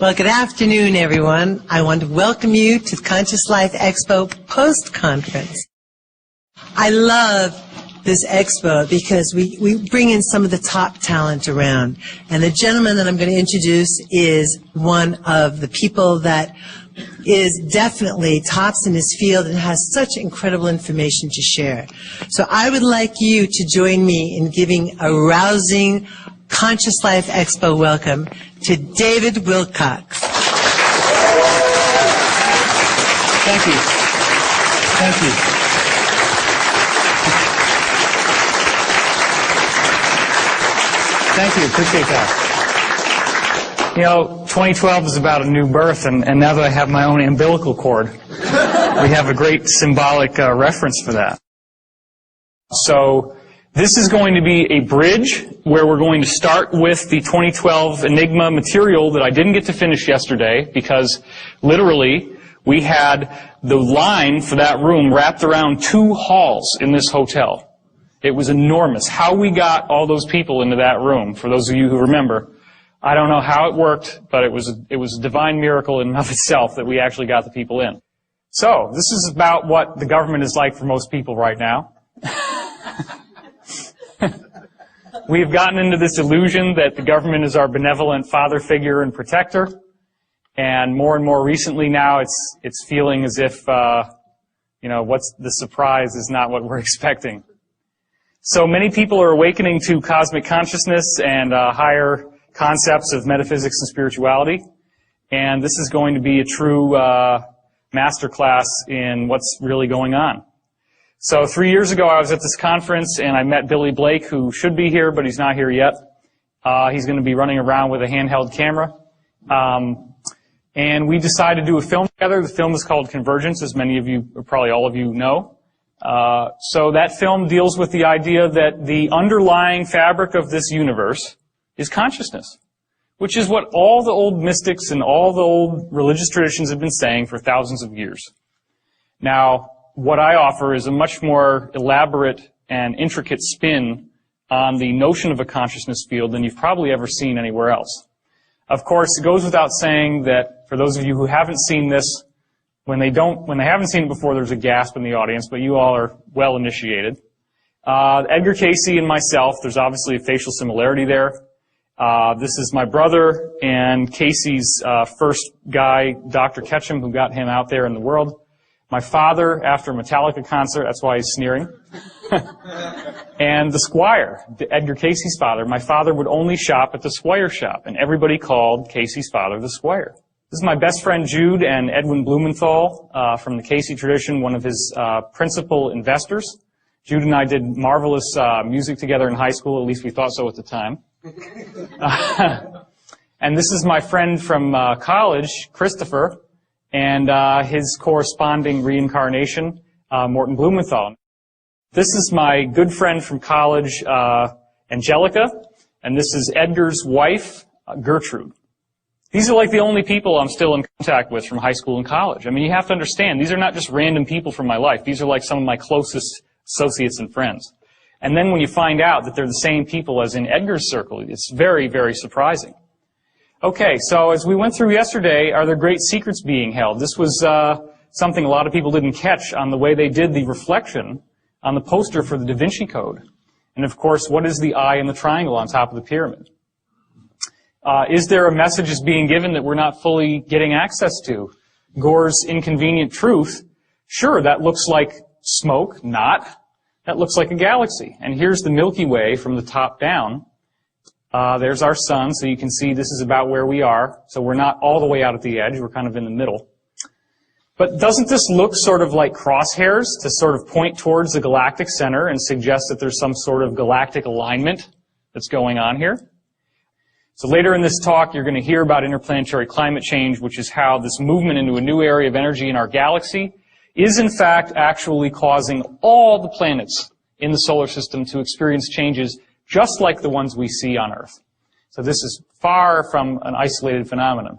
Well, good afternoon, everyone. I want to welcome you to the Conscious Life Expo post-conference. I love this expo because we bring in some of the top talent around. And the gentleman that I'm going to introduce is one of the people that is definitely tops in his field and has such incredible information to share. So I would like you to join me in giving a rousing Conscious Life Expo welcome to David Wilcock. Thank you. Thank you. Thank you. Appreciate that. You know, 2012 is about a new birth, and now that I have my own umbilical cord, we have a great symbolic reference for that. So this is going to be a bridge where we're going to start with the 2012 Enigma material that I didn't get to finish yesterday because literally we had the line for that room wrapped around 2 halls in this hotel. It was enormous. How we got all those people into that room, for those of you who remember, I don't know how it worked, but it was a divine miracle in and of itself that we actually got the people in. So this is about what the government is like for most people right now. We've gotten into this illusion that the government is our benevolent father figure and protector, and more recently now it's feeling as if what's the surprise is not what we're expecting. So many people are awakening to cosmic consciousness and higher concepts of metaphysics and spirituality, and this is going to be a true masterclass in what's really going on. So 3 years ago, I was at this conference, and I met Billy Blake, who should be here, but he's not here yet. He's going to be running around with a handheld camera. And we decided to do a film together. The film is called Convergence, as many of you, or probably all of you know. So that film deals with the idea that the underlying fabric of this universe is consciousness, which is what all the old mystics and all the old religious traditions have been saying for thousands of years. Now, what I offer is a much more elaborate and intricate spin on the notion of a consciousness field than you've probably ever seen anywhere else. Of course, it goes without saying that for those of you who haven't seen this, when they haven't seen it before, there's a gasp in the audience, but you all are well initiated. Edgar Cayce and myself, there's obviously a facial similarity there. This is my brother and Casey's first guy, Dr. Ketchum, who got him out there in the world. My father, after a Metallica concert, that's why he's sneering. And the Squire, Edgar Cayce's father. My father would only shop at the Squire shop, and everybody called Cayce's father the Squire. This is my best friend Jude and Edwin Blumenthal from the Cayce tradition, one of his principal investors. Jude and I did marvelous music together in high school, at least we thought so at the time. And this is my friend from college, Christopher, and his corresponding reincarnation, Morton Blumenthal. This is my good friend from college, Angelica, and this is Edgar's wife, Gertrude. These are like the only people I'm still in contact with from high school and college. I mean, you have to understand, these are not just random people from my life. These are like some of my closest associates and friends. And then when you find out that they're the same people as in Edgar's circle, it's very, very surprising. Okay, so as we went through yesterday, are there great secrets being held? This was something a lot of people didn't catch on the way they did the reflection on the poster for the Da Vinci Code. And of course, what is the eye and the triangle on top of the pyramid? Is there a message that's being given that we're not fully getting access to? Gore's inconvenient truth, sure, that looks like smoke, not. That looks like a galaxy. And here's the Milky Way from the top down. There's our sun, so you can see this is about where we are. So we're not all the way out at the edge, we're kind of in the middle. But doesn't this look sort of like crosshairs to sort of point towards the galactic center and suggest that there's some sort of galactic alignment that's going on here? So later in this talk, you're going to hear about interplanetary climate change, which is how this movement into a new area of energy in our galaxy is in fact actually causing all the planets in the solar system to experience changes just like the ones we see on Earth. So this is far from an isolated phenomenon.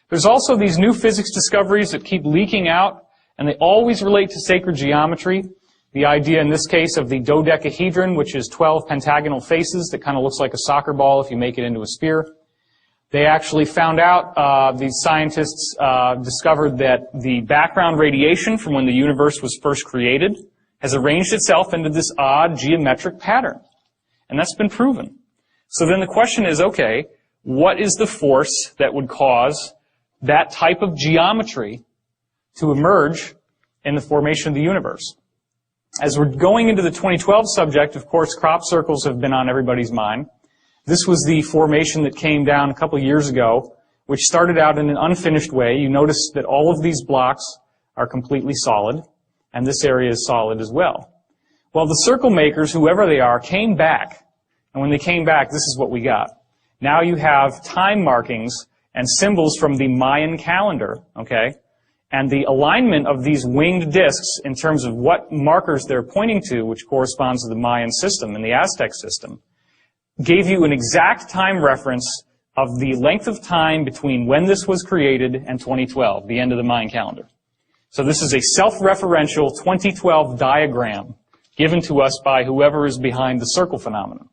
There's also these new physics discoveries that keep leaking out, and they always relate to sacred geometry. The idea in this case of the dodecahedron, which is 12 pentagonal faces that kind of looks like a soccer ball if you make it into a sphere. They actually found out, these scientists discovered that the background radiation from when the universe was first created has arranged itself into this odd geometric pattern. And that's been proven. So then the question is, okay, what is the force that would cause that type of geometry to emerge in the formation of the universe? As we're going into the 2012 subject, of course, crop circles have been on everybody's mind. This was the formation that came down a couple of years ago, which started out in an unfinished way. You notice that all of these blocks are completely solid, and this area is solid as well. Well, the circle makers, whoever they are, came back. And when they came back, this is what we got. Now you have time markings and symbols from the Mayan calendar, okay? And the alignment of these winged discs in terms of what markers they're pointing to, which corresponds to the Mayan system and the Aztec system, gave you an exact time reference of the length of time between when this was created and 2012, the end of the Mayan calendar. So this is a self-referential 2012 diagram given to us by whoever is behind the circle phenomenon.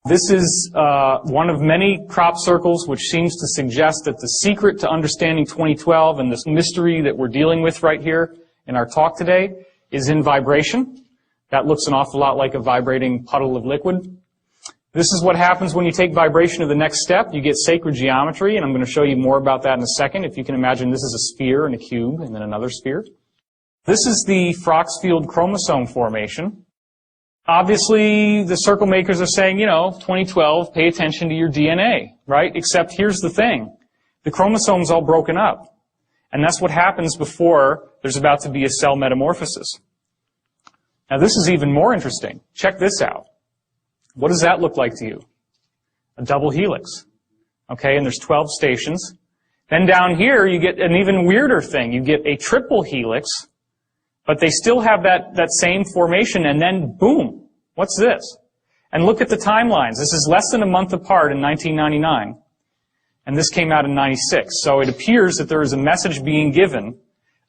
This is one of many crop circles which seems to suggest that the secret to understanding 2012 and this mystery that we're dealing with right here in our talk today is in vibration. That looks an awful lot like a vibrating puddle of liquid. This is what happens when you take vibration to the next step. You get sacred geometry, and I'm going to show you more about that in a second. If you can imagine, this is a sphere and a cube and then another sphere. This is the Froxfield chromosome formation. Obviously, the circle makers are saying, 2012, pay attention to your DNA, right? Except here's the thing. The chromosome's all broken up. And that's what happens before there's about to be a cell metamorphosis. Now, this is even more interesting. Check this out. What does that look like to you? A double helix. Okay, and there's 12 stations. Then down here, you get an even weirder thing. You get a triple helix, but they still have that same formation, and then boom, what's this? And look at the timelines. This is less than a month apart in 1999, and this came out in 96. So it appears that there is a message being given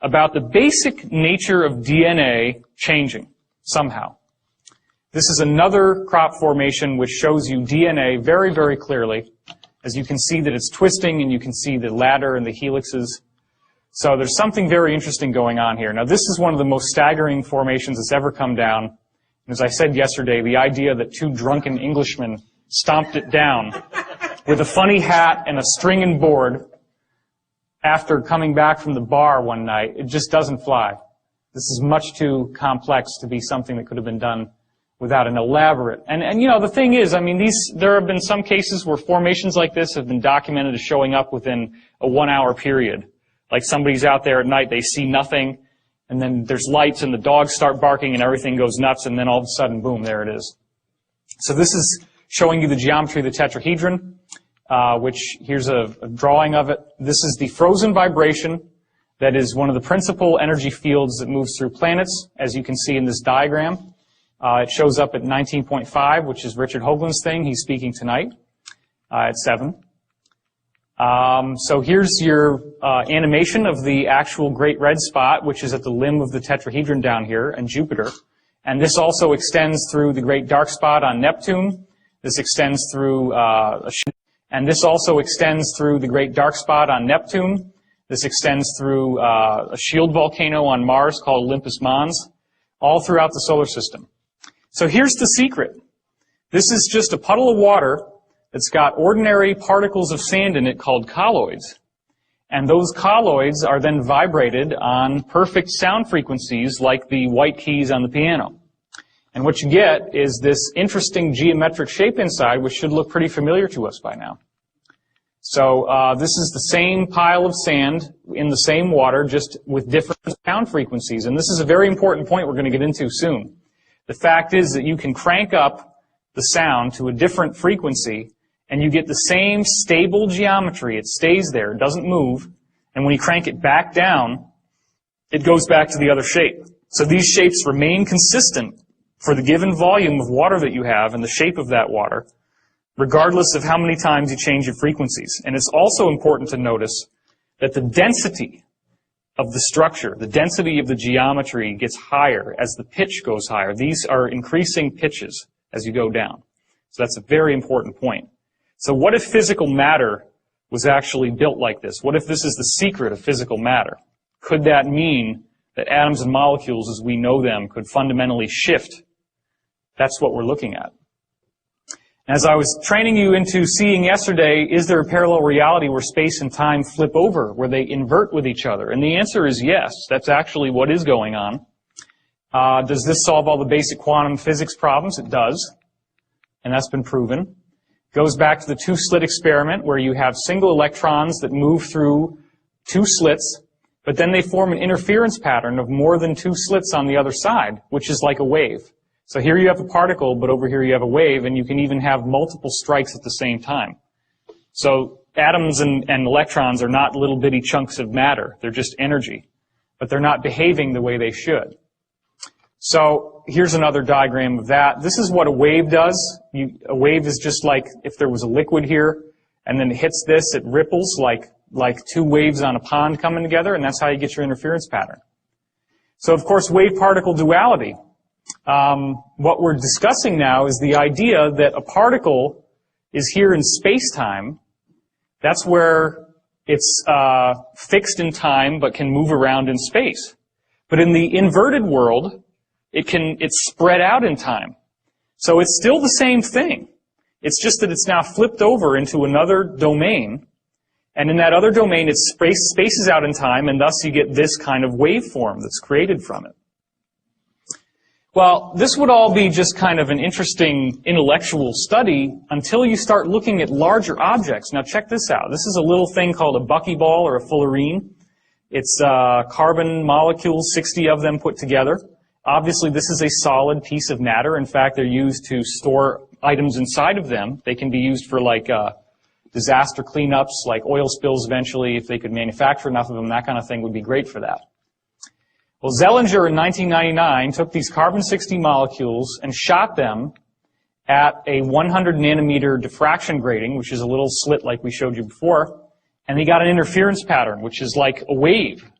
about the basic nature of DNA changing somehow. This is another crop formation which shows you DNA very, very clearly. As you can see that it's twisting, and you can see the ladder and the helixes. So there's something very interesting going on here. Now, this is one of the most staggering formations that's ever come down. And as I said yesterday, the idea that two drunken Englishmen stomped it down with a funny hat and a string and board after coming back from the bar one night, it just doesn't fly. This is much too complex to be something that could have been done without an elaborate. And the thing is, there have been some cases where formations like this have been documented as showing up within a 1-hour period. Like somebody's out there at night, they see nothing, and then there's lights and the dogs start barking and everything goes nuts, and then all of a sudden, boom, there it is. So this is showing you the geometry of the tetrahedron, which here's a drawing of it. This is the frozen vibration that is one of the principal energy fields that moves through planets, as you can see in this diagram. It shows up at 19.5, which is Richard Hoagland's thing. He's speaking tonight at 7. So here's your animation of the actual great red spot, which is at the limb of the tetrahedron down here, and Jupiter. And this also extends through the great dark spot on Neptune. This extends through and this also extends through the great dark spot on Neptune. This extends through a shield volcano on Mars called Olympus Mons, all throughout the solar system. So here's the secret. This is just a puddle of water that's got ordinary particles of sand in it called colloids. And those colloids are then vibrated on perfect sound frequencies like the white keys on the piano. And what you get is this interesting geometric shape inside, which should look pretty familiar to us by now. So this is the same pile of sand in the same water, just with different sound frequencies. And this is a very important point we're going to get into soon. The fact is that you can crank up the sound to a different frequency, and you get the same stable geometry. It stays there, it doesn't move. And when you crank it back down, it goes back to the other shape. So these shapes remain consistent for the given volume of water that you have and the shape of that water, regardless of how many times you change your frequencies. And it's also important to notice that the density of the structure, the density of the geometry gets higher as the pitch goes higher. These are increasing pitches as you go down. So that's a very important point. So what if physical matter was actually built like this? What if this is the secret of physical matter? Could that mean that atoms and molecules as we know them could fundamentally shift? That's what we're looking at. As I was training you into seeing yesterday, is there a parallel reality where space and time flip over, where they invert with each other? And the answer is yes. That's actually what is going on. Does this solve all the basic quantum physics problems? It does. And that's been proven. Goes back to the two-slit experiment where you have single electrons that move through two slits, but then they form an interference pattern of more than two slits on the other side, which is like a wave. So here you have a particle, but over here you have a wave, and you can even have multiple strikes at the same time. So atoms and electrons are not little bitty chunks of matter. They're just energy. But they're not behaving the way they should. So here's another diagram of that. This is what a wave does. A wave is just like if there was a liquid here, and then it hits this, it ripples like two waves on a pond coming together, and that's how you get your interference pattern. So of course, wave-particle duality. What we're discussing now is the idea that a particle is here in space-time. That's where it's fixed in time but can move around in space. But in the inverted world, it's spread out in time. So it's still the same thing. It's just that it's now flipped over into another domain. And in that other domain, it spaces out in time, and thus you get this kind of waveform that's created from it. Well, this would all be just kind of an interesting intellectual study until you start looking at larger objects. Now check this out. This is a little thing called a buckyball or a fullerene. It's carbon molecules, 60 of them put together. Obviously, this is a solid piece of matter. In fact, they're used to store items inside of them. They can be used for like disaster cleanups, like oil spills eventually. If they could manufacture enough of them, that kind of thing would be great for that. Well, Zellinger in 1999 took these carbon-60 molecules and shot them at a 100 nanometer diffraction grating, which is a little slit like we showed you before, and he got an interference pattern, which is like a wave.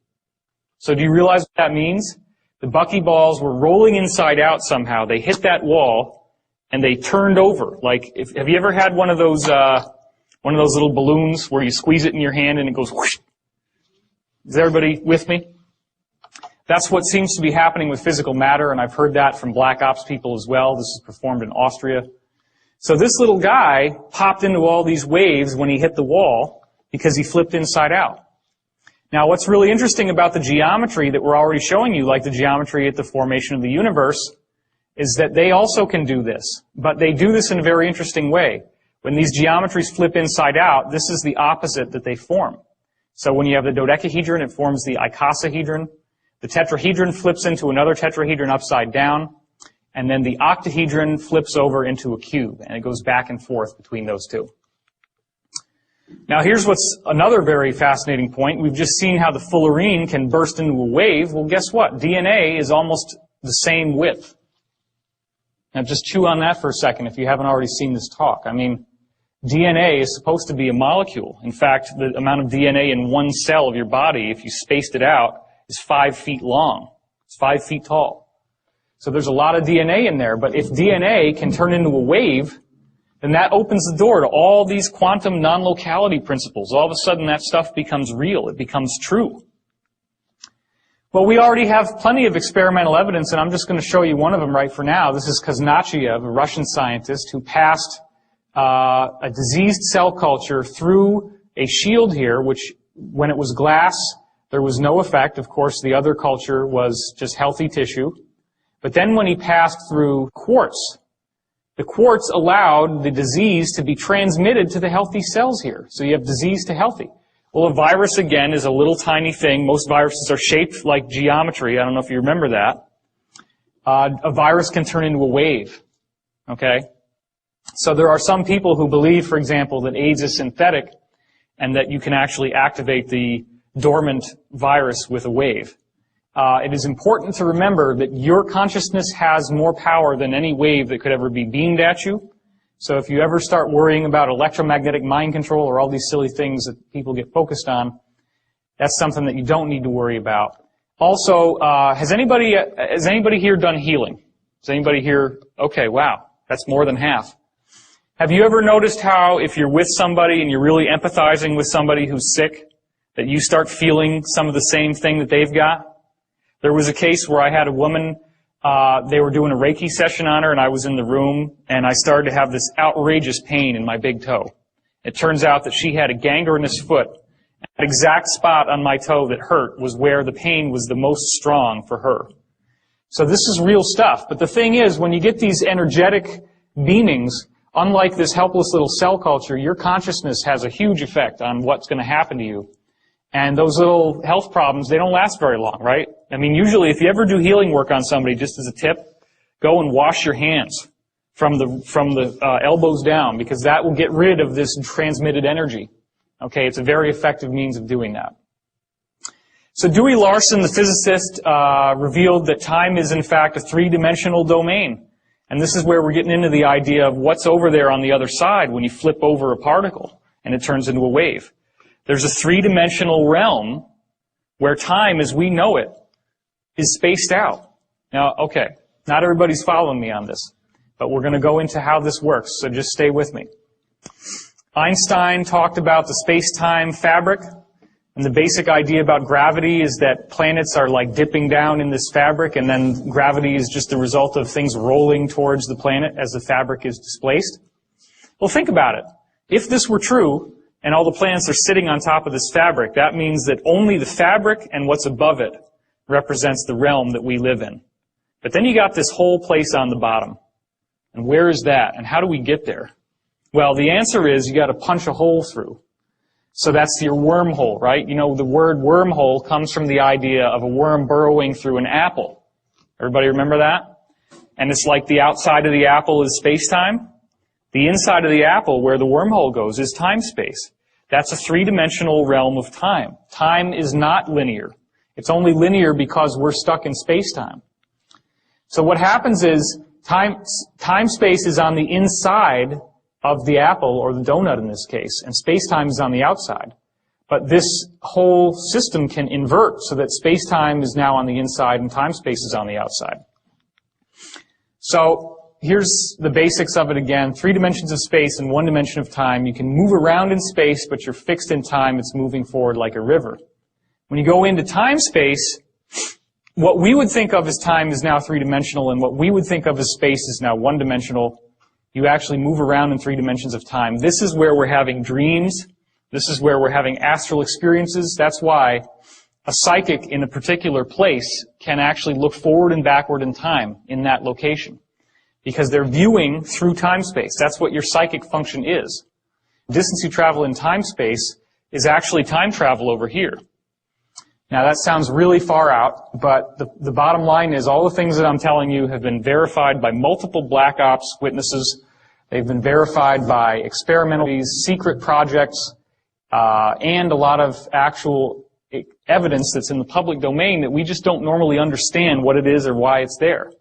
So do you realize what that means? The buckyballs were rolling inside out somehow. They hit that wall, and they turned over. Like, have you ever had one of those little balloons where you squeeze it in your hand and it goes whoosh? Is everybody with me? That's what seems to be happening with physical matter, and I've heard that from black ops people as well. This is performed in Austria. So this little guy popped into all these waves when he hit the wall because he flipped inside out. Now, what's really interesting about the geometry that we're already showing you, like the geometry at the formation of the universe, is that they also can do this. But they do this in a very interesting way. When these geometries flip inside out, this is the opposite that they form. So when you have the dodecahedron, it forms the icosahedron. The tetrahedron flips into another tetrahedron upside down, and then the octahedron flips over into a cube, and it goes back and forth between those two. Now here's what's another very fascinating point. We've just seen how the fullerene can burst into a wave. Well, guess what? DNA is almost the same width. Now just chew on that for a second if you haven't already seen this talk. I mean, DNA is supposed to be a molecule. In fact, the amount of DNA in one cell of your body, if you spaced it out, is 5 feet long. It's 5 feet tall. So there's a lot of DNA in there, but if DNA can turn into a wave, then that opens the door to all these quantum non-locality principles. All of a sudden that stuff becomes real. It becomes true. Well, we already have plenty of experimental evidence, and I'm just going to show you one of them right for now. This is Kazanachiev, a Russian scientist who passed a diseased cell culture through a shield here, which when it was glass, there was no effect. Of course, the other culture was just healthy tissue. But then when he passed through quartz, the quartz allowed the disease to be transmitted to the healthy cells here. So you have disease to healthy. Well, a virus, again, is a little tiny thing. Most viruses are shaped like geometry. I don't know if you remember that. A virus can turn into a wave. Okay? So there are some people who believe, for example, that AIDS is synthetic and that you can actually activate the dormant virus with a wave. It is important to remember that your consciousness has more power than any wave that could ever be beamed at you. So if you ever start worrying about electromagnetic mind control or all these silly things that people get focused on, that's something that you don't need to worry about. Also, has anybody here done healing? Has anybody here? Okay, wow, that's more than half. Have you ever noticed how if you're with somebody and you're really empathizing with somebody who's sick, that you start feeling some of the same thing that they've got? There was a case where I had a woman, they were doing a Reiki session on her, and I was in the room, and I started to have this outrageous pain in my big toe. It turns out that she had a gangrenous foot. That exact spot on my toe that hurt was where the pain was the most strong for her. So this is real stuff. But the thing is, when you get these energetic beamings, unlike this helpless little cell culture, your consciousness has a huge effect on what's going to happen to you. And those little health problems, they don't last very long, right? I mean, usually if you ever do healing work on somebody, just as a tip, go and wash your hands from the elbows down, because that will get rid of this transmitted energy. Okay, it's a very effective means of doing that. So Dewey Larson, the physicist, revealed that time is in fact a three-dimensional domain. And this is where we're getting into the idea of what's over there on the other side when you flip over a particle and it turns into a wave. There's a three-dimensional realm where time as we know it is spaced out. Now, okay, not everybody's following me on this, but we're going to go into how this works, so just stay with me. Einstein talked about the space-time fabric, and the basic idea about gravity is that planets are like dipping down in this fabric, and then gravity is just the result of things rolling towards the planet as the fabric is displaced. Well, think about it. If this were true, and all the planets are sitting on top of this fabric, that means that only the fabric and what's above it represents the realm that we live in. But then you got this whole place on the bottom. And where is that? And how do we get there? Well, the answer is you got to punch a hole through. So that's your wormhole, right? You know, the word wormhole comes from the idea of a worm burrowing through an apple. Everybody remember that? And it's like the outside of the apple is space-time. The inside of the apple, where the wormhole goes, is time-space. That's a three-dimensional realm of time. Time is not linear. It's only linear because we're stuck in space-time. So what happens is time-space is on the inside of the apple, or the donut in this case, and space-time is on the outside. But this whole system can invert so that space-time is now on the inside and time-space is on the outside. So here's the basics of it again. 3 dimensions of space and 1 dimension of time. You can move around in space, but you're fixed in time. It's moving forward like a river. When you go into time-space, what we would think of as time is now 3-dimensional, and what we would think of as space is now 1-dimensional. You actually move around in 3 dimensions of time. This is where we're having dreams. This is where we're having astral experiences. That's why a psychic in a particular place can actually look forward and backward in time in that location, because they're viewing through time-space. That's what your psychic function is. The distance you travel in time-space is actually time travel over here. Now that sounds really far out, but the bottom line is all the things that I'm telling you have been verified by multiple black ops witnesses. They've been verified by experimental, secret projects, and a lot of actual evidence that's in the public domain that we just don't normally understand what it is or why it's there.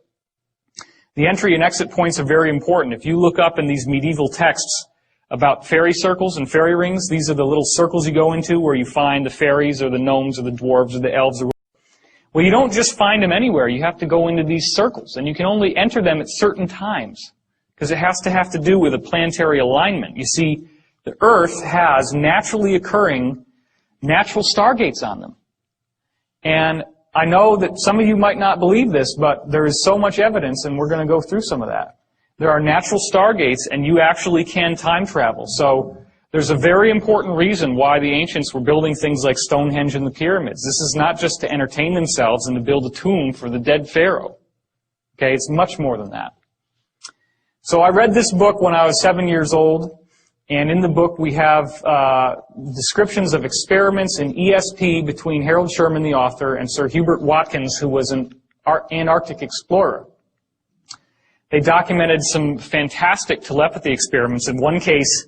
The entry and exit points are very important. If you look up in these medieval texts about fairy circles and fairy rings, these are the little circles you go into where you find the fairies or the gnomes or the dwarves or the elves. Well, you don't just find them anywhere. You have to go into these circles, and you can only enter them at certain times because it has to do with a planetary alignment. You see, the Earth has naturally occurring natural stargates on them. And I know that some of you might not believe this, but there is so much evidence, and we're going to go through some of that. There are natural stargates, and you actually can time travel. So there's a very important reason why the ancients were building things like Stonehenge and the pyramids. This is not just to entertain themselves and to build a tomb for the dead pharaoh. Okay, it's much more than that. So I read this book when I was 7 years old, and in the book we have descriptions of experiments in ESP between Harold Sherman, the author, and Sir Hubert Watkins, who was an Antarctic explorer. They documented some fantastic telepathy experiments. In one case,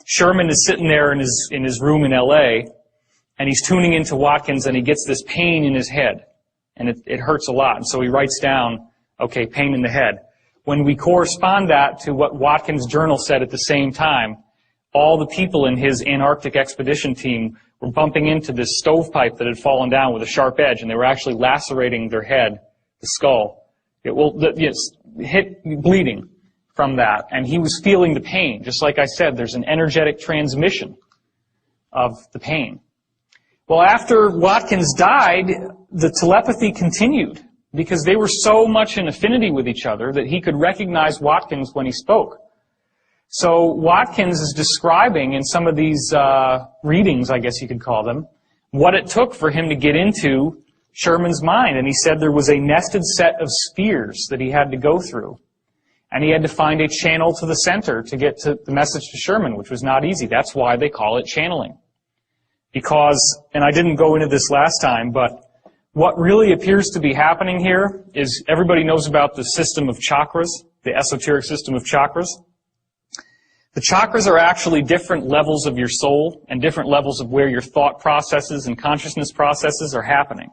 Sherman is sitting there in his room in L.A., and he's tuning into Watkins, and he gets this pain in his head, and it hurts a lot. And so he writes down, okay, pain in the head. When we correspond that to what Watkins' journal said at the same time, all the people in his Antarctic expedition team were bumping into this stovepipe that had fallen down with a sharp edge, and they were actually lacerating their head, the skull. It will hit bleeding from that, and he was feeling the pain. Just like I said, there's an energetic transmission of the pain. Well, after Watkins died, the telepathy continued because they were so much in affinity with each other that he could recognize Watkins when he spoke. So Watkins is describing in some of these readings, I guess you could call them, what it took for him to get into Sherman's mind. And he said there was a nested set of spheres that he had to go through. And he had to find a channel to the center to get to the message to Sherman, which was not easy. That's why they call it channeling. Because, and I didn't go into this last time, but what really appears to be happening here is everybody knows about the system of chakras, the esoteric system of chakras. The chakras are actually different levels of your soul and different levels of where your thought processes and consciousness processes are happening.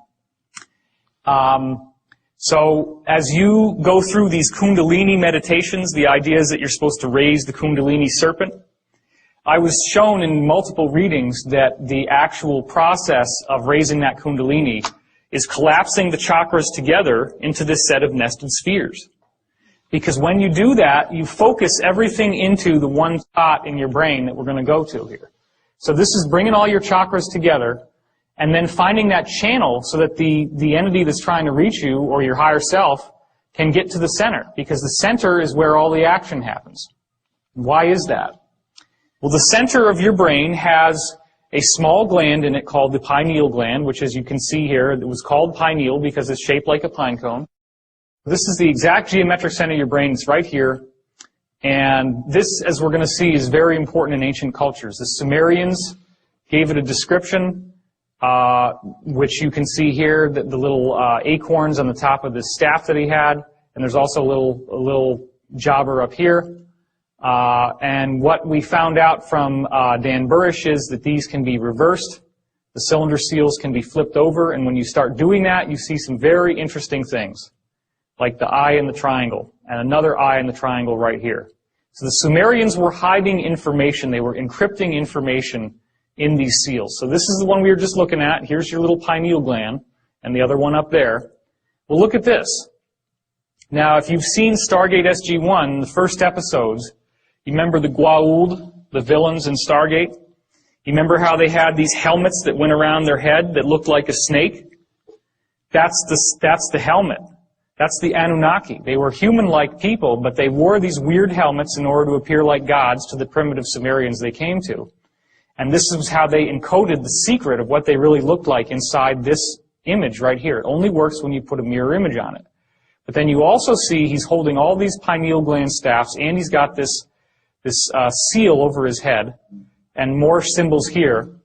So as you go through these Kundalini meditations, the idea is that you're supposed to raise the Kundalini serpent. I was shown in multiple readings that the actual process of raising that Kundalini is collapsing the chakras together into this set of nested spheres. Because when you do that, you focus everything into the one spot in your brain that we're going to go to here. So this is bringing all your chakras together and then finding that channel so that the entity that's trying to reach you or your higher self can get to the center. Because the center is where all the action happens. Why is that? Well, the center of your brain has a small gland in it called the pineal gland, which, as you can see here, it was called pineal because it's shaped like a pine cone. This is the exact geometric center of your brain. It's right here. And this, as we're going to see, is very important in ancient cultures. The Sumerians gave it a description, which you can see here, the little acorns on the top of this staff that he had. And there's also a little jobber up here. And what we found out from Dan Burrish is that these can be reversed. The cylinder seals can be flipped over, and when you start doing that, you see some very interesting things, like the eye in the triangle, and another eye in the triangle right here. So the Sumerians were hiding information. They were encrypting information in these seals. So this is the one we were just looking at. Here's your little pineal gland, and the other one up there. Well, look at this. Now, if you've seen Stargate SG-1, the first episodes, you remember the Goa'uld, the villains in Stargate? You remember how they had these helmets that went around their head that looked like a snake? That's the helmet. That's the Anunnaki. They were human-like people, but they wore these weird helmets in order to appear like gods to the primitive Sumerians they came to. And this is how they encoded the secret of what they really looked like inside this image right here. It only works when you put a mirror image on it. But then you also see he's holding all these pineal gland staffs, and he's got this seal over his head, and more symbols here.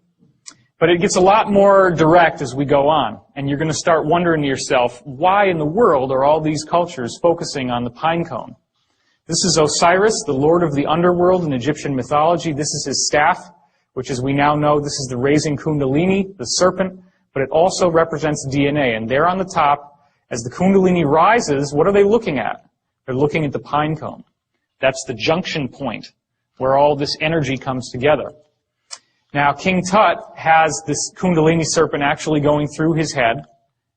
But it gets a lot more direct as we go on, and you're going to start wondering to yourself, why in the world are all these cultures focusing on the pine cone? This is Osiris, the lord of the underworld in Egyptian mythology. This is his staff, which, as we now know, this is the raising Kundalini, the serpent, but it also represents DNA. And there on the top, as the Kundalini rises, what are they looking at? They're looking at the pine cone. That's the junction point where all this energy comes together. Now, King Tut has this Kundalini serpent actually going through his head.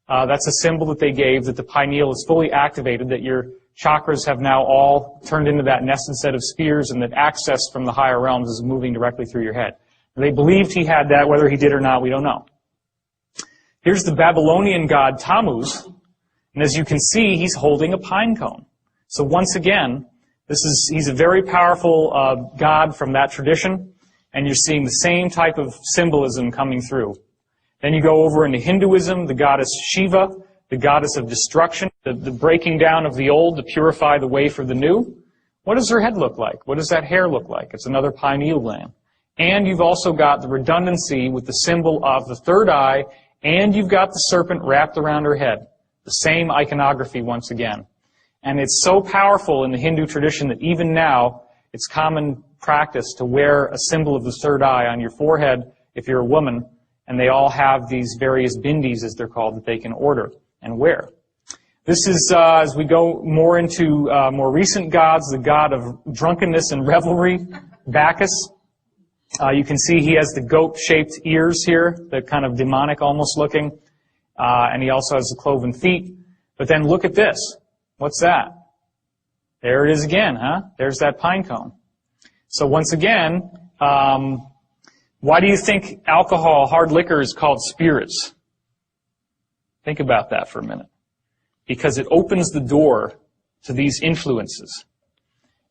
That's a symbol that they gave that the pineal is fully activated, that your chakras have now all turned into that nested set of spheres, and that access from the higher realms is moving directly through your head. They believed he had that. Whether he did or not, we don't know. Here's the Babylonian god Tammuz, and as you can see, he's holding a pine cone. So once again, he's a very powerful god from that tradition, and you're seeing the same type of symbolism coming through. Then you go over into Hinduism, the goddess Shiva, the goddess of destruction, the breaking down of the old to purify the way for the new. What does her head look like? What does that hair look like? It's another pineal gland. And you've also got the redundancy with the symbol of the third eye, and you've got the serpent wrapped around her head. The same iconography once again. And it's so powerful in the Hindu tradition that even now, it's common practice to wear a symbol of the third eye on your forehead if you're a woman, and they all have these various bindis, as they're called, that they can order and wear. This is, as we go more into more recent gods, the god of drunkenness and revelry, Bacchus. You can see he has the goat-shaped ears here, the kind of demonic almost looking, and he also has the cloven feet. But then look at this. What's that? There it is again, huh? There's that pine cone. So once again, why do you think alcohol, hard liquor, is called spirits? Think about that for a minute. Because it opens the door to these influences.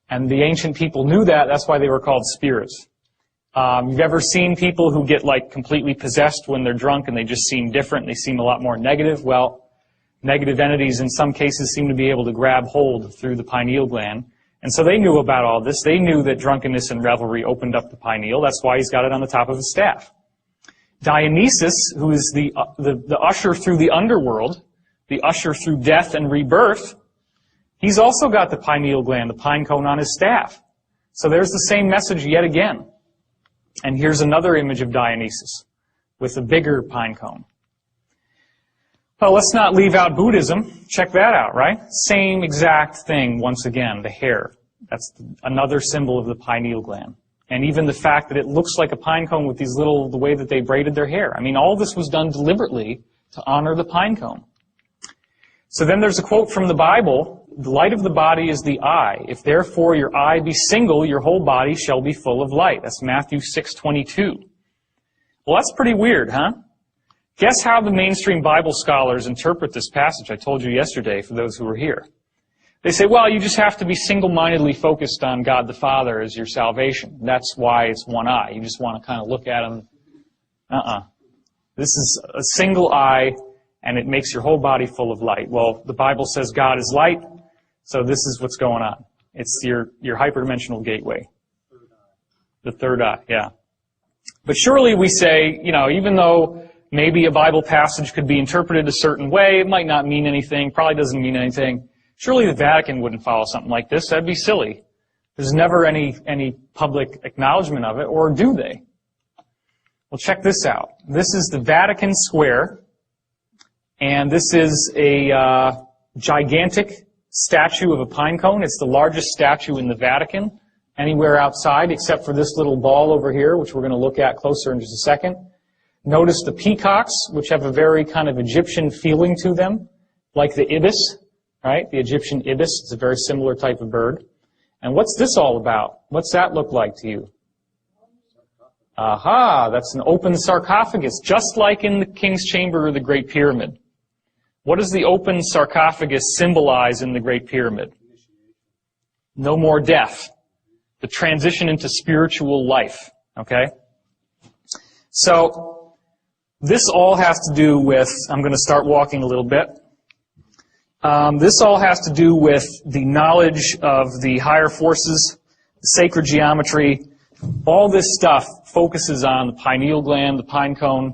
And the ancient people knew that. That's why they were called spirits. You've ever seen people who get like completely possessed when they're drunk and they just seem different? They seem a lot more negative. Well, negative entities in some cases seem to be able to grab hold through the pineal gland. And so they knew about all this. They knew that drunkenness and revelry opened up the pineal. That's why he's got it on the top of his staff. Dionysus, who is the usher through the underworld, the usher through death and rebirth, he's also got the pineal gland, the pine cone, on his staff. So there's the same message yet again. And here's another image of Dionysus with a bigger pine cone. Well, let's not leave out Buddhism. Check that out, right? Same exact thing once again, the hair. That's another symbol of the pineal gland. And even the fact that it looks like a pine cone with these little, the way that they braided their hair. I mean, all this was done deliberately to honor the pine cone. So then there's a quote from the Bible, "The light of the body is the eye. If therefore your eye be single, your whole body shall be full of light." That's Matthew 6:22. Well, that's pretty weird, huh? Guess how the mainstream Bible scholars interpret this passage I told you yesterday for those who were here. They say, well, you just have to be single-mindedly focused on God the Father as your salvation. That's why it's one eye. You just want to kind of look at him. This is a single eye, and it makes your whole body full of light. Well, the Bible says God is light, so this is what's going on. It's your hyperdimensional gateway. The third eye, yeah. But surely we say, even though maybe a Bible passage could be interpreted a certain way, it might not mean anything, probably doesn't mean anything. Surely the Vatican wouldn't follow something like this. That'd be silly. There's never any public acknowledgement of it, or do they? Well, check this out. This is the Vatican Square, and this is a gigantic statue of a pine cone. It's the largest statue in the Vatican, anywhere outside, except for this little ball over here, which we're going to look at closer in just a second. Notice the peacocks, which have a very kind of Egyptian feeling to them, like the ibis, right? The Egyptian ibis. It's a very similar type of bird. And what's this all about? What's that look like to you? Aha, that's an open sarcophagus, just like in the King's Chamber or the Great Pyramid. What does the open sarcophagus symbolize in the Great Pyramid? No more death. The transition into spiritual life, okay? So, this all has to do with, I'm going to start walking a little bit. This all has to do with the knowledge of the higher forces, the sacred geometry. All this stuff focuses on the pineal gland, the pine cone.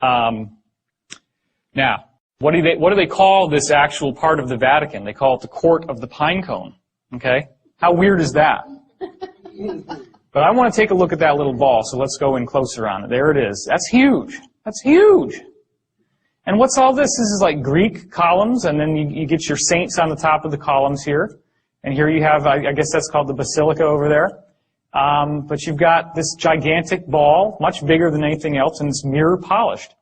Now, what do they call this actual part of the Vatican? They call it the Court of the Pine Cone. Okay? How weird is that? But I want to take a look at that little ball, so let's go in closer on it. There it is. That's huge. That's huge. And what's all this? This is like Greek columns, and then you get your saints on the top of the columns here. And here you have, I guess that's called the basilica over there. But you've got this gigantic ball, much bigger than anything else, and it's mirror polished.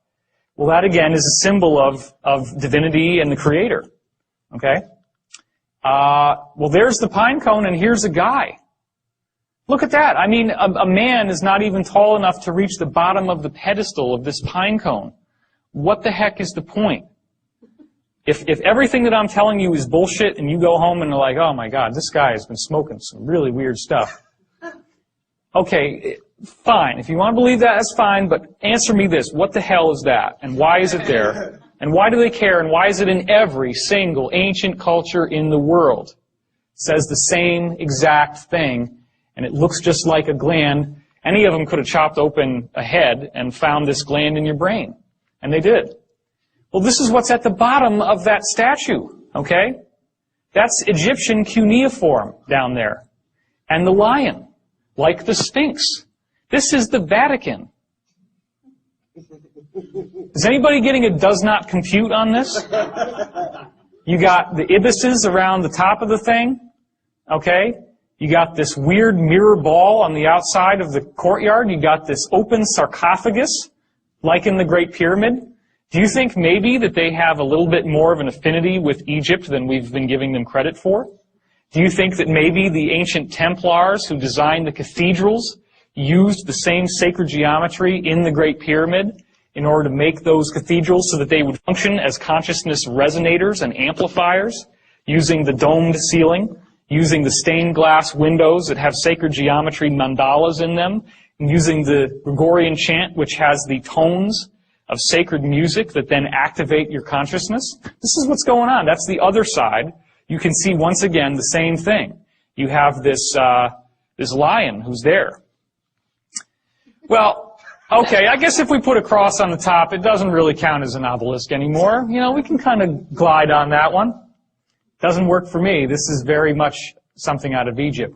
Well, that again is a symbol of divinity and the Creator. Okay? Well, there's the pine cone, and here's a guy. Look at that. I mean, a man is not even tall enough to reach the bottom of the pedestal of this pine cone. What the heck is the point? If everything that I'm telling you is bullshit and you go home and are like, oh my God, this guy has been smoking some really weird stuff. Okay, fine. If you want to believe that, that's fine, but answer me this. What the hell is that? And why is it there? And why do they care? And why is it in every single ancient culture in the world? It says the same exact thing, and it looks just like a gland. Any of them could have chopped open a head and found this gland in your brain. And they did. Well, this is what's at the bottom of that statue, okay? That's Egyptian cuneiform down there. And the lion, like the Sphinx. This is the Vatican. Is anybody getting a does not compute on this? You got the ibises around the top of the thing, okay? You got this weird mirror ball on the outside of the courtyard. You got this open sarcophagus, like in the Great Pyramid. Do you think maybe that they have a little bit more of an affinity with Egypt than we've been giving them credit for? Do you think that maybe the ancient Templars who designed the cathedrals used the same sacred geometry in the Great Pyramid in order to make those cathedrals so that they would function as consciousness resonators and amplifiers, using the domed ceiling, using the stained glass windows that have sacred geometry mandalas in them, and using the Gregorian chant, which has the tones of sacred music that then activate your consciousness? This is what's going on. That's the other side. You can see once again the same thing. You have this lion who's there. Well, okay, I guess if we put a cross on the top, it doesn't really count as an obelisk anymore. You know, we can kind of glide on that one. Doesn't work for me. This is very much something out of Egypt.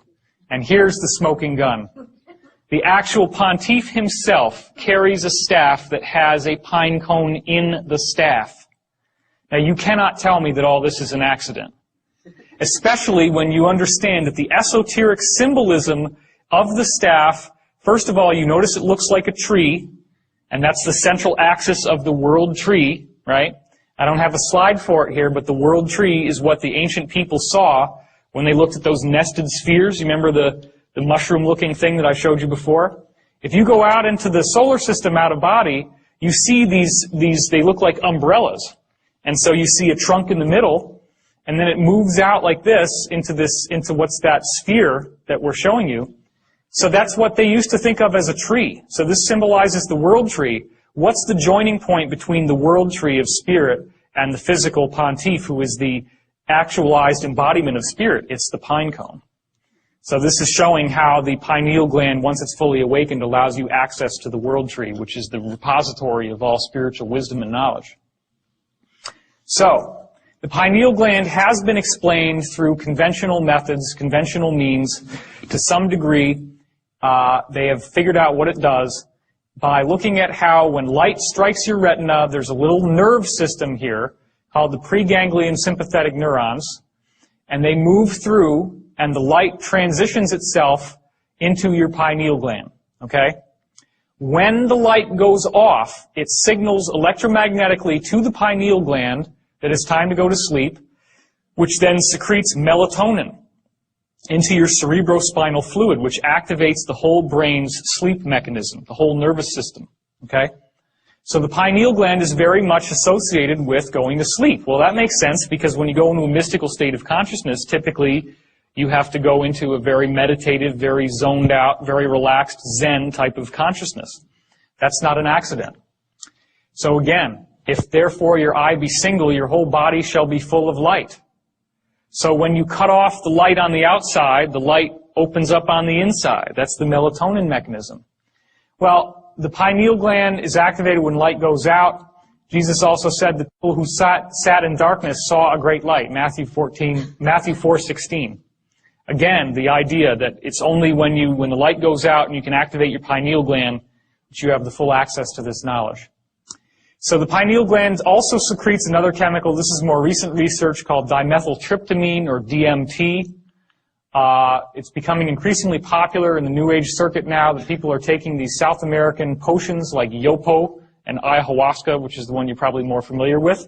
And here's the smoking gun. The actual pontiff himself carries a staff that has a pine cone in the staff. Now, you cannot tell me that all this is an accident, especially when you understand that the esoteric symbolism of the staff, first of all, you notice it looks like a tree, and that's the central axis of the world tree, right? I don't have a slide for it here, but the world tree is what the ancient people saw when they looked at those nested spheres. You remember the mushroom-looking thing that I showed you before? If you go out into the solar system out of body, you see these they look like umbrellas. And so you see a trunk in the middle, and then it moves out like this into what's that sphere that we're showing you. So that's what they used to think of as a tree. So this symbolizes the world tree. What's the joining point between the world tree of spirit and the physical pontiff, who is the actualized embodiment of spirit? It's the pine cone. So this is showing how the pineal gland, once it's fully awakened, allows you access to the world tree, which is the repository of all spiritual wisdom and knowledge. So, the pineal gland has been explained through conventional methods, conventional means. To some degree, they have figured out what it does by looking at how when light strikes your retina, there's a little nerve system here called the preganglion sympathetic neurons, and they move through, and the light transitions itself into your pineal gland, okay? When the light goes off, it signals electromagnetically to the pineal gland that it's time to go to sleep, which then secretes melatonin into your cerebrospinal fluid, which activates the whole brain's sleep mechanism, the whole nervous system, okay? So the pineal gland is very much associated with going to sleep. Well, that makes sense because when you go into a mystical state of consciousness, typically you have to go into a very meditative, very zoned out, very relaxed Zen type of consciousness. That's not an accident. So again, if therefore your eye be single, your whole body shall be full of light. So when you cut off the light on the outside, the light opens up on the inside. That's the melatonin mechanism. Well, the pineal gland is activated when light goes out. Jesus also said the people who sat in darkness saw a great light, Matthew 4:16. Again, the idea that it's only when the light goes out and you can activate your pineal gland that you have the full access to this knowledge. So the pineal gland also secretes another chemical. This is more recent research called dimethyltryptamine, or DMT. It's becoming increasingly popular in the New Age circuit now that people are taking these South American potions like yopo and ayahuasca, which is the one you're probably more familiar with.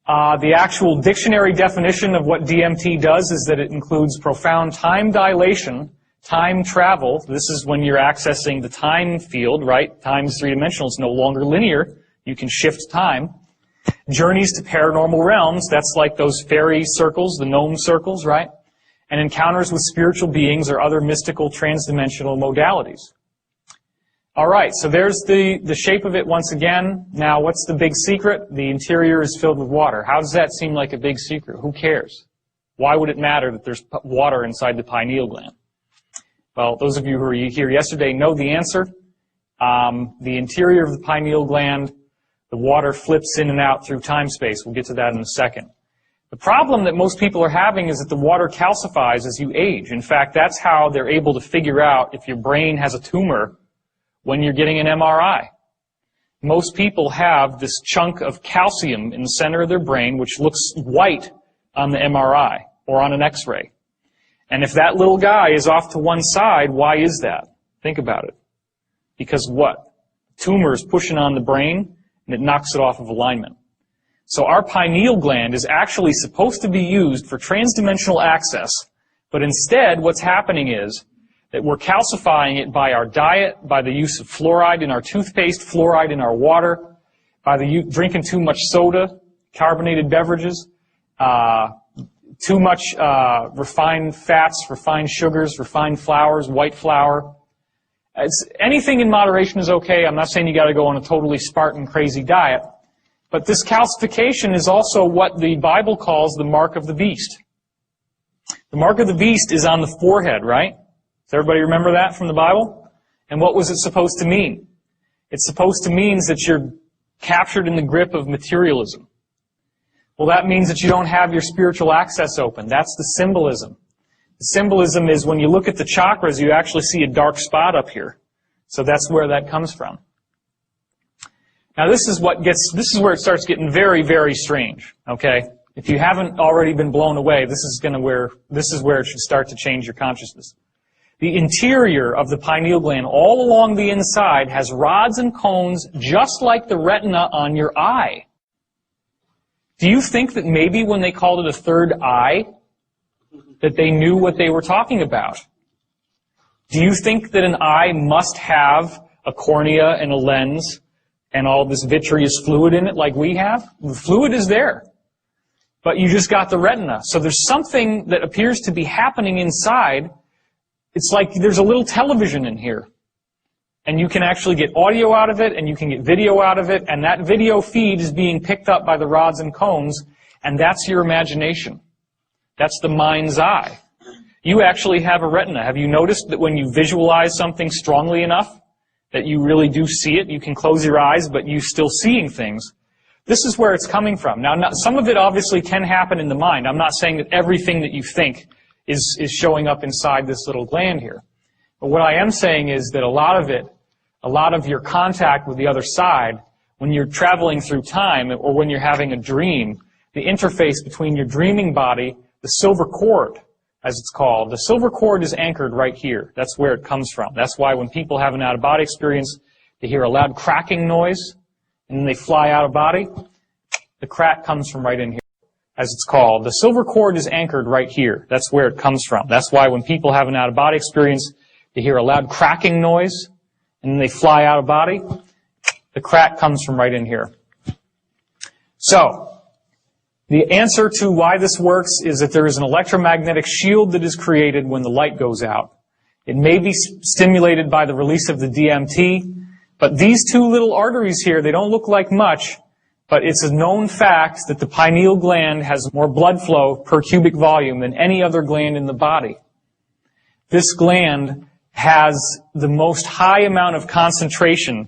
The actual dictionary definition of what DMT does is that it includes profound time dilation, time travel. This is when you're accessing the time field, right? Time is three-dimensional. It's no longer linear. You can shift time. Journeys to paranormal realms. That's like those fairy circles, the gnome circles, right? And encounters with spiritual beings or other mystical transdimensional modalities. All right, so there's the shape of it once again. Now, what's the big secret? The interior is filled with water. How does that seem like a big secret? Who cares? Why would it matter that there's water inside the pineal gland? Well, those of you who were here yesterday know the answer. The interior of the pineal gland, the water flips in and out through time-space. We'll get to that in a second. The problem that most people are having is that the water calcifies as you age. In fact, that's how they're able to figure out if your brain has a tumor when you're getting an MRI. Most people have this chunk of calcium in the center of their brain, which looks white on the MRI or on an X-ray. And if that little guy is off to one side, why is that? Think about it. Because what? Tumor is pushing on the brain, and it knocks it off of alignment. So our pineal gland is actually supposed to be used for transdimensional access, but instead what's happening is that we're calcifying it by our diet, by the use of fluoride in our toothpaste, fluoride in our water, by drinking too much soda, carbonated beverages, too much refined fats, refined sugars, refined flours, white flour. Anything in moderation is okay. I'm not saying you got to go on a totally Spartan crazy diet. But this calcification is also what the Bible calls the mark of the beast. The mark of the beast is on the forehead, right? Does everybody remember that from the Bible? And what was it supposed to mean? It's supposed to mean that you're captured in the grip of materialism. Well, that means that you don't have your spiritual access open. That's the symbolism. The symbolism is when you look at the chakras, you actually see a dark spot up here. So that's where that comes from. Now this is where it starts getting very, very strange. Okay? If you haven't already been blown away, this is where it should start to change your consciousness. The interior of the pineal gland, all along the inside, has rods and cones just like the retina on your eye. Do you think that maybe when they called it a third eye, that they knew what they were talking about? Do you think that an eye must have a cornea and a lens and all this vitreous fluid in it like we have? The fluid is there. But you just got the retina. So there's something that appears to be happening inside. It's like there's a little television in here. And you can actually get audio out of it, and you can get video out of it, and that video feed is being picked up by the rods and cones, and that's your imagination. That's the mind's eye. You actually have a retina. Have you noticed that when you visualize something strongly enough, that you really do see it? You can close your eyes, but you're still seeing things. This is where it's coming from. Now, some of it obviously can happen in the mind. I'm not saying that everything that you think is showing up inside this little gland here. But what I am saying is that a lot of your contact with the other side, when you're traveling through time or when you're having a dream, the interface between your dreaming body, the silver cord, as it's called, the silver cord is anchored right here. That's where it comes from. That's why when people have an out-of-body experience, they hear a loud cracking noise, and then they fly out of body. The crack comes from right in here, as it's called. The silver cord is anchored right here. That's where it comes from. That's why when people have an out-of-body experience, they hear a loud cracking noise, and then they fly out of body. The crack comes from right in here. So, the answer to why this works is that there is an electromagnetic shield that is created when the light goes out. It may be stimulated by the release of the DMT, but these two little arteries here, they don't look like much, but it's a known fact that the pineal gland has more blood flow per cubic volume than any other gland in the body. This gland has the most high amount of concentration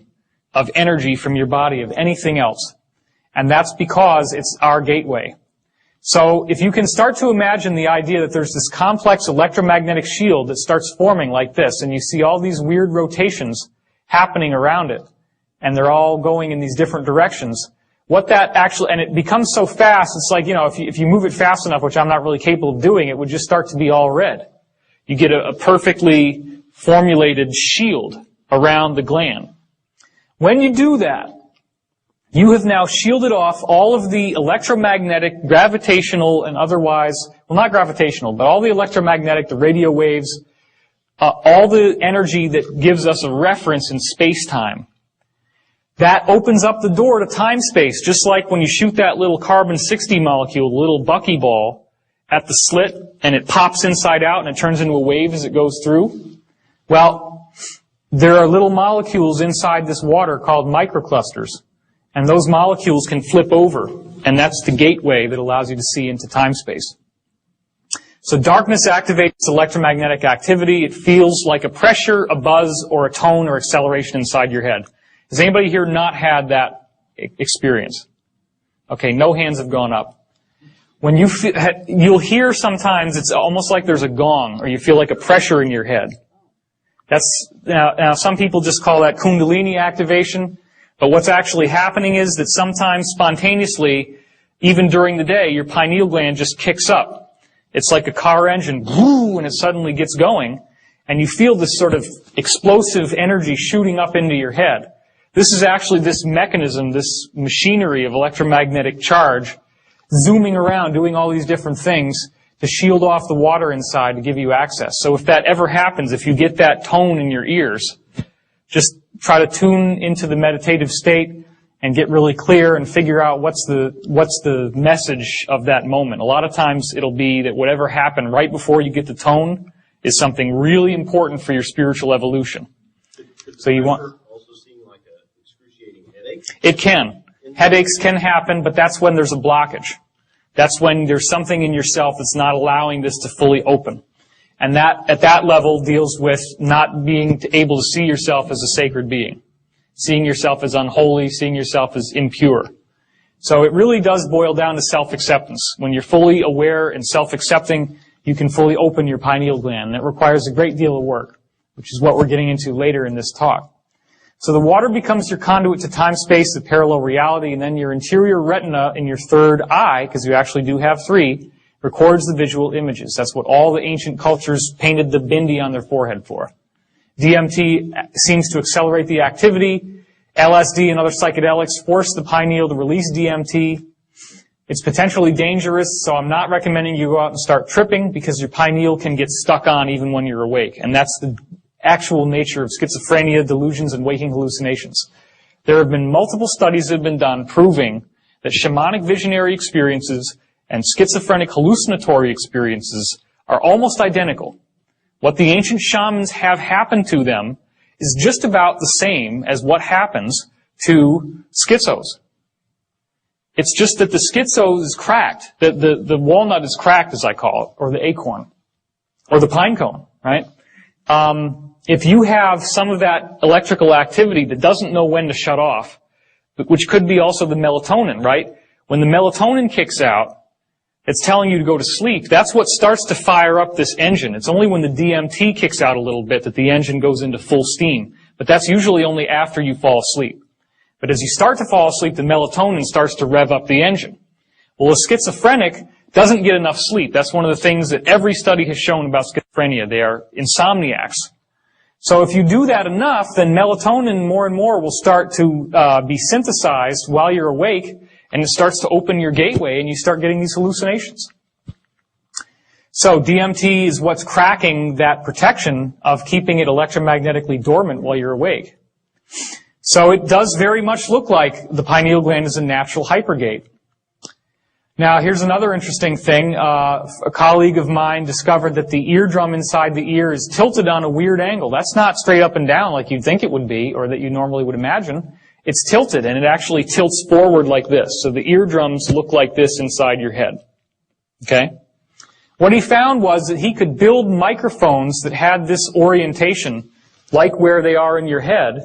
of energy from your body of anything else. And that's because it's our gateway. So if you can start to imagine the idea that there's this complex electromagnetic shield that starts forming like this, and you see all these weird rotations happening around it, and they're all going in these different directions, what that actually, and it becomes so fast, it's like, if you move it fast enough, which I'm not really capable of doing, it would just start to be all red. You get a perfectly formulated shield around the gland. When you do that, you have now shielded off all of the electromagnetic, gravitational, and otherwise, well, not gravitational, but all the electromagnetic, the radio waves, all the energy that gives us a reference in space-time. That opens up the door to time-space, just like when you shoot that little carbon-60 molecule, the little buckyball, at the slit, and it pops inside out, and it turns into a wave as it goes through. Well, there are little molecules inside this water called microclusters. And those molecules can flip over, and that's the gateway that allows you to see into time-space. So darkness activates electromagnetic activity. It feels like a pressure, a buzz, or a tone or acceleration inside your head. Has anybody here not had that experience? Okay, no hands have gone up. When you'll hear sometimes it's almost like there's a gong, or you feel like a pressure in your head. Now some people just call that Kundalini activation. But what's actually happening is that sometimes spontaneously, even during the day, your pineal gland just kicks up. It's like a car engine, and it suddenly gets going, and you feel this sort of explosive energy shooting up into your head. This is actually this mechanism, this machinery of electromagnetic charge, zooming around, doing all these different things to shield off the water inside to give you access. So if that ever happens, if you get that tone in your ears, just try to tune into the meditative state and get really clear and figure out what's the message of that moment. A lot of times it'll be that whatever happened right before you get the tone is something really important for your spiritual evolution. So you want also seem like an excruciating headache? It can. Headaches can happen, but that's when there's a blockage. That's when there's something in yourself that's not allowing this to fully open. And that, at that level, deals with not being able to see yourself as a sacred being. Seeing yourself as unholy, seeing yourself as impure. So it really does boil down to self-acceptance. When you're fully aware and self-accepting, you can fully open your pineal gland. That requires a great deal of work, which is what we're getting into later in this talk. So the water becomes your conduit to time-space, the parallel reality, and then your interior retina in your third eye, because you actually do have three, records the visual images. That's what all the ancient cultures painted the bindi on their forehead for. DMT seems to accelerate the activity. LSD and other psychedelics force the pineal to release DMT. It's potentially dangerous, so I'm not recommending you go out and start tripping because your pineal can get stuck on even when you're awake. And that's the actual nature of schizophrenia, delusions, and waking hallucinations. There have been multiple studies that have been done proving that shamanic visionary experiences and schizophrenic hallucinatory experiences are almost identical. What the ancient shamans have happened to them is just about the same as what happens to schizos. It's just that the schizo is cracked. The walnut is cracked, as I call it, or the acorn, or the pine cone, right? If you have some of that electrical activity that doesn't know when to shut off, which could be also the melatonin, right? When the melatonin kicks out, it's telling you to go to sleep. That's what starts to fire up this engine. It's only when the DMT kicks out a little bit that the engine goes into full steam. But that's usually only after you fall asleep. But as you start to fall asleep, the melatonin starts to rev up the engine. Well, a schizophrenic doesn't get enough sleep. That's one of the things that every study has shown about schizophrenia. They are insomniacs. So if you do that enough, then melatonin more and more will start to be synthesized while you're awake, and it starts to open your gateway, and you start getting these hallucinations. So DMT is what's cracking that protection of keeping it electromagnetically dormant while you're awake. So it does very much look like the pineal gland is a natural hypergate. Now, here's another interesting thing. A colleague of mine discovered that the eardrum inside the ear is tilted on a weird angle. That's not straight up and down like you'd think it would be, or that you normally would imagine. It's tilted, and it actually tilts forward like this. So the eardrums look like this inside your head. Okay? What he found was that he could build microphones that had this orientation, like where they are in your head,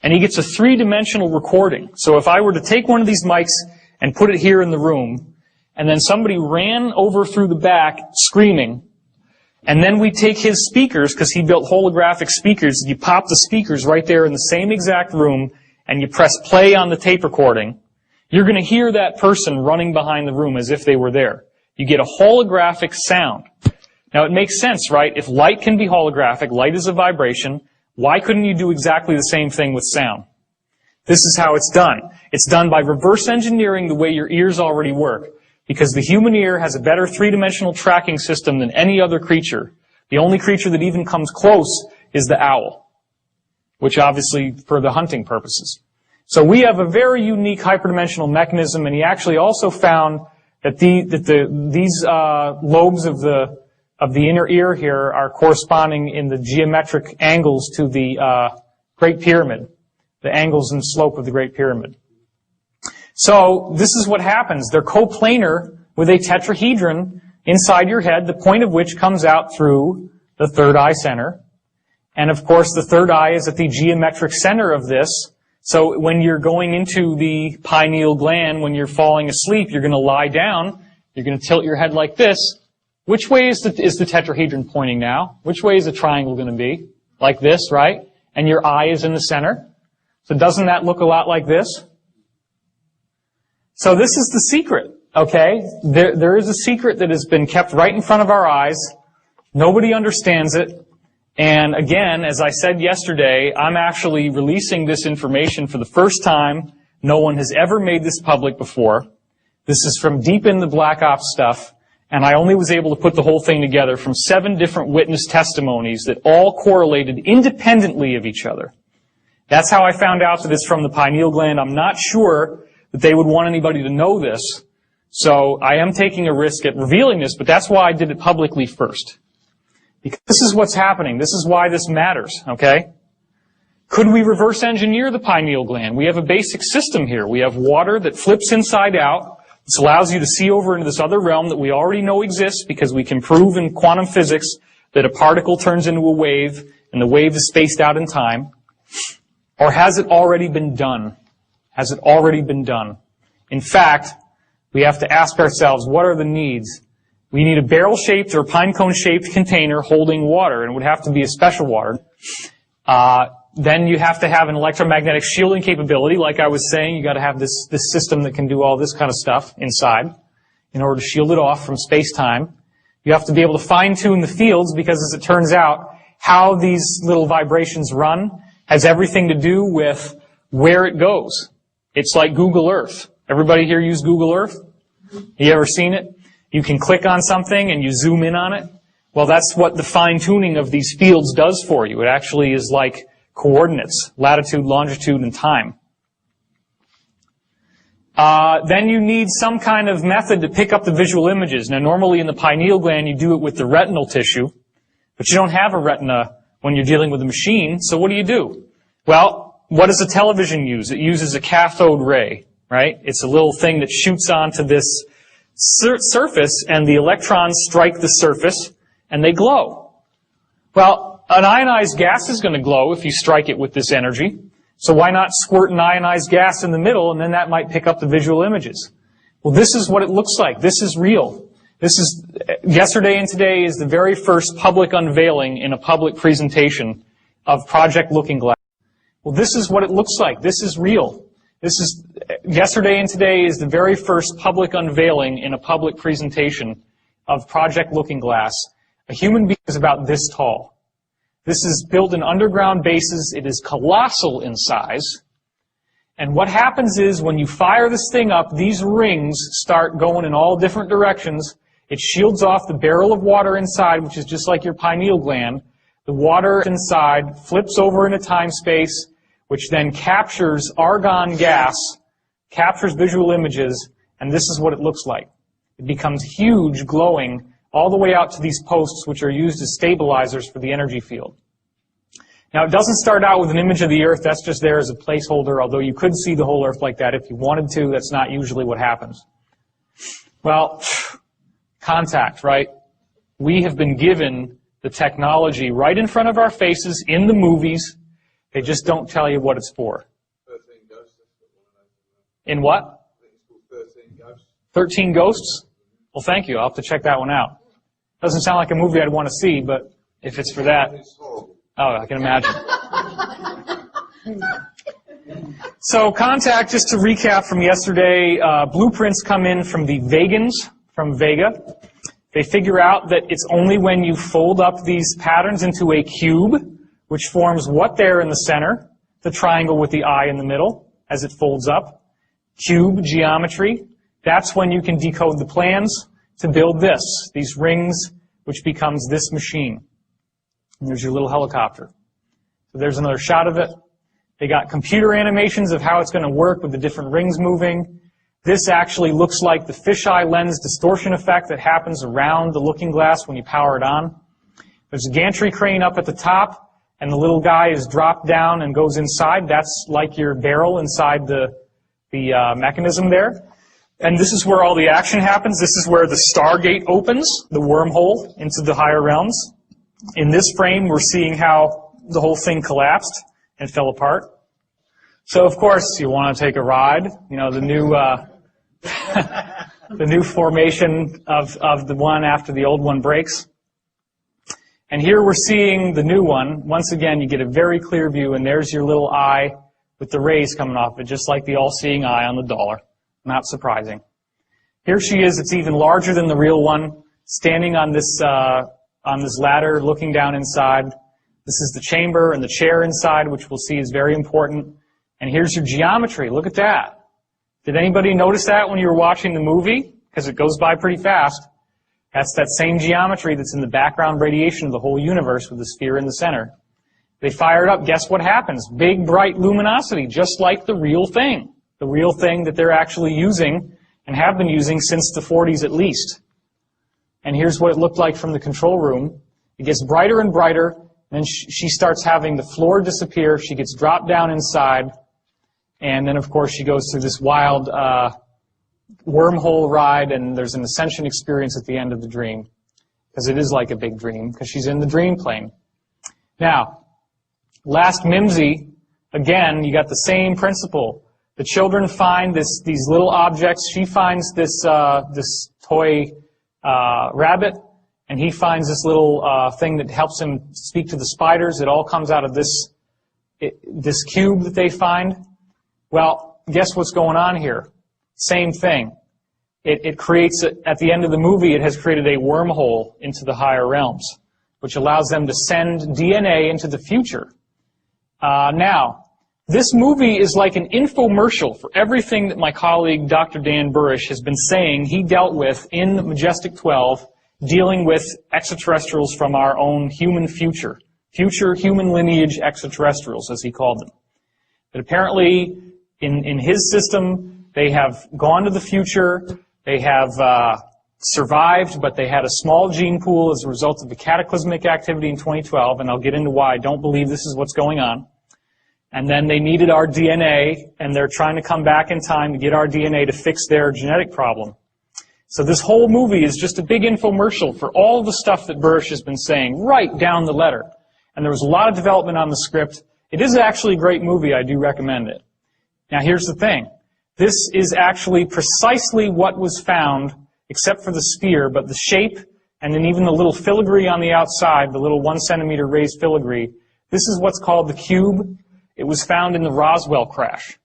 and he gets a three-dimensional recording. So if I were to take one of these mics and put it here in the room, and then somebody ran over through the back screaming, and then we take his speakers, because he built holographic speakers, you pop the speakers right there in the same exact room, and you press play on the tape recording, you're going to hear that person running behind the room as if they were there. You get a holographic sound. Now, it makes sense, right? If light can be holographic, light is a vibration, why couldn't you do exactly the same thing with sound? This is how it's done. It's done by reverse engineering the way your ears already work. Because the human ear has a better three-dimensional tracking system than any other creature. The only creature that even comes close is the owl, which obviously for the hunting purposes. So we have a very unique hyperdimensional mechanism, and he actually also found that these lobes of the inner ear here are corresponding in the geometric angles to the Great Pyramid, the angles and slope of the Great Pyramid. So this is what happens. They're coplanar with a tetrahedron inside your head, the point of which comes out through the third eye center. And of course, the third eye is at the geometric center of this. So when you're going into the pineal gland, when you're falling asleep, you're going to lie down. You're going to tilt your head like this. Which way is the tetrahedron pointing now? Which way is the triangle going to be? Like this, right? And your eye is in the center. So doesn't that look a lot like this? So this is the secret, okay? There is a secret that has been kept right in front of our eyes. Nobody understands it. And again, as I said yesterday, I'm actually releasing this information for the first time. No one has ever made this public before. This is from deep in the Black Ops stuff, and I only was able to put the whole thing together from 7 different witness testimonies that all correlated independently of each other. That's how I found out that it's from the pineal gland. I'm not sure that they would want anybody to know this, so I am taking a risk at revealing this, but that's why I did it publicly first. Because this is what's happening. This is why this matters, okay? Could we reverse engineer the pineal gland? We have a basic system here. We have water that flips inside out. This allows you to see over into this other realm that we already know exists because we can prove in quantum physics that a particle turns into a wave and the wave is spaced out in time. Or has it already been done? Has it already been done? In fact, we have to ask ourselves, what are the needs? We need a barrel-shaped or a pine cone-shaped container holding water, and it would have to be a special water. Then you have to have an electromagnetic shielding capability. Like I was saying, you got to have this system that can do all this kind of stuff inside in order to shield it off from space-time. You have to be able to fine-tune the fields because, as it turns out, how these little vibrations run has everything to do with where it goes. It's like Google Earth. Everybody here use Google Earth? You ever seen it? You can click on something and you zoom in on it. Well, that's what the fine-tuning of these fields does for you. It actually is like coordinates, latitude, longitude, and time. Then you need some kind of method to pick up the visual images. Now, normally in the pineal gland, you do it with the retinal tissue, but you don't have a retina when you're dealing with a machine, so what do? Well, what does a television use? It uses a cathode ray, right? It's a little thing that shoots onto this surface, and the electrons strike the surface, and they glow. Well, an ionized gas is going to glow if you strike it with this energy. So why not squirt an ionized gas in the middle, and then that might pick up the visual images? Well, this is what it looks like. This is real. Yesterday and today is the very first public unveiling in a public presentation of Project Looking Glass. Well, this is what it looks like. This is real. Yesterday and today is the very first public unveiling in a public presentation of Project Looking Glass. A human being is about this tall. This is built in underground bases. It is colossal in size. And what happens is when you fire this thing up, these rings start going in all different directions. It shields off the barrel of water inside, which is just like your pineal gland. The water inside flips over into time-space, which then captures argon gas, captures visual images, and this is what it looks like. It becomes huge, glowing, all the way out to these posts, which are used as stabilizers for the energy field. Now, it doesn't start out with an image of the Earth. That's just there as a placeholder, although you could see the whole Earth like that if you wanted to. That's not usually what happens. Well, contact, right? We have been given the technology right in front of our faces in the movies. They just don't tell you what it's for. 13 ghosts. In what? I think it's called 13 ghosts. 13 Ghosts? Well, thank you. I'll have to check that one out. Doesn't sound like a movie I'd want to see, but if it's for that... It's horrible. Oh, I can imagine. So contact, just to recap from yesterday, blueprints come in from the Vegans, from Vega. They figure out that it's only when you fold up these patterns into a cube, which forms what there in the center, the triangle with the eye in the middle, as it folds up. Cube geometry. That's when you can decode the plans to build this, these rings, which becomes this machine. And there's your little helicopter. So there's another shot of it. They got computer animations of how it's going to work with the different rings moving. This actually looks like the fisheye lens distortion effect that happens around the looking glass when you power it on. There's a gantry crane up at the top, and the little guy is dropped down and goes inside. That's like your barrel inside the mechanism there. And this is where all the action happens. This is where the Stargate opens, the wormhole into the higher realms. In this frame, we're seeing how the whole thing collapsed and fell apart. So, of course, you want to take a ride. You know, the new the new formation of the one after the old one breaks. And here we're seeing the new one. Once again, you get a very clear view, and there's your little eye with the rays coming off it, just like the all-seeing eye on the dollar. Not surprising. Here she is. It's even larger than the real one, standing on this ladder, looking down inside. This is the chamber and the chair inside, which we'll see is very important. And here's your geometry. Look at that. Did anybody notice that when you were watching the movie? Because it goes by pretty fast. That's that same geometry that's in the background radiation of the whole universe with the sphere in the center. They fire it up. Guess what happens? Big, bright luminosity, just like the real thing. The real thing that they're actually using and have been using since the 40s at least. And here's what it looked like from the control room. It gets brighter and brighter, and then she starts having the floor disappear. She gets dropped down inside, and then, of course, she goes through this wild wormhole ride, and there's an ascension experience at the end of the dream, because it is like a big dream, because she's in the dream plane. Now, last Mimsy, again, you got the same principle. The children find these little objects. She finds this toy rabbit, and he finds this little thing that helps him speak to the spiders. It all comes out of this cube that they find. Well, guess what's going on here? Same thing. It creates, at the end of the movie, it has created a wormhole into the higher realms, which allows them to send DNA into the future. Now, this movie is like an infomercial for everything that my colleague, Dr. Dan Burish, has been saying he dealt with in Majestic 12, dealing with extraterrestrials from our own human future human lineage extraterrestrials, as he called them. That apparently, in his system, they have gone to the future, they have survived, but they had a small gene pool as a result of the cataclysmic activity in 2012, and I'll get into why I don't believe this is what's going on. And then they needed our DNA, and they're trying to come back in time to get our DNA to fix their genetic problem. So this whole movie is just a big infomercial for all the stuff that Burish has been saying, right down the letter. And there was a lot of development on the script. It is actually a great movie. I do recommend it. Now here's the thing. This is actually precisely what was found, except for the sphere, but the shape, and then even the little filigree on the outside, the little 1 centimeter raised filigree. This is what's called the cube. It was found in the Roswell crash.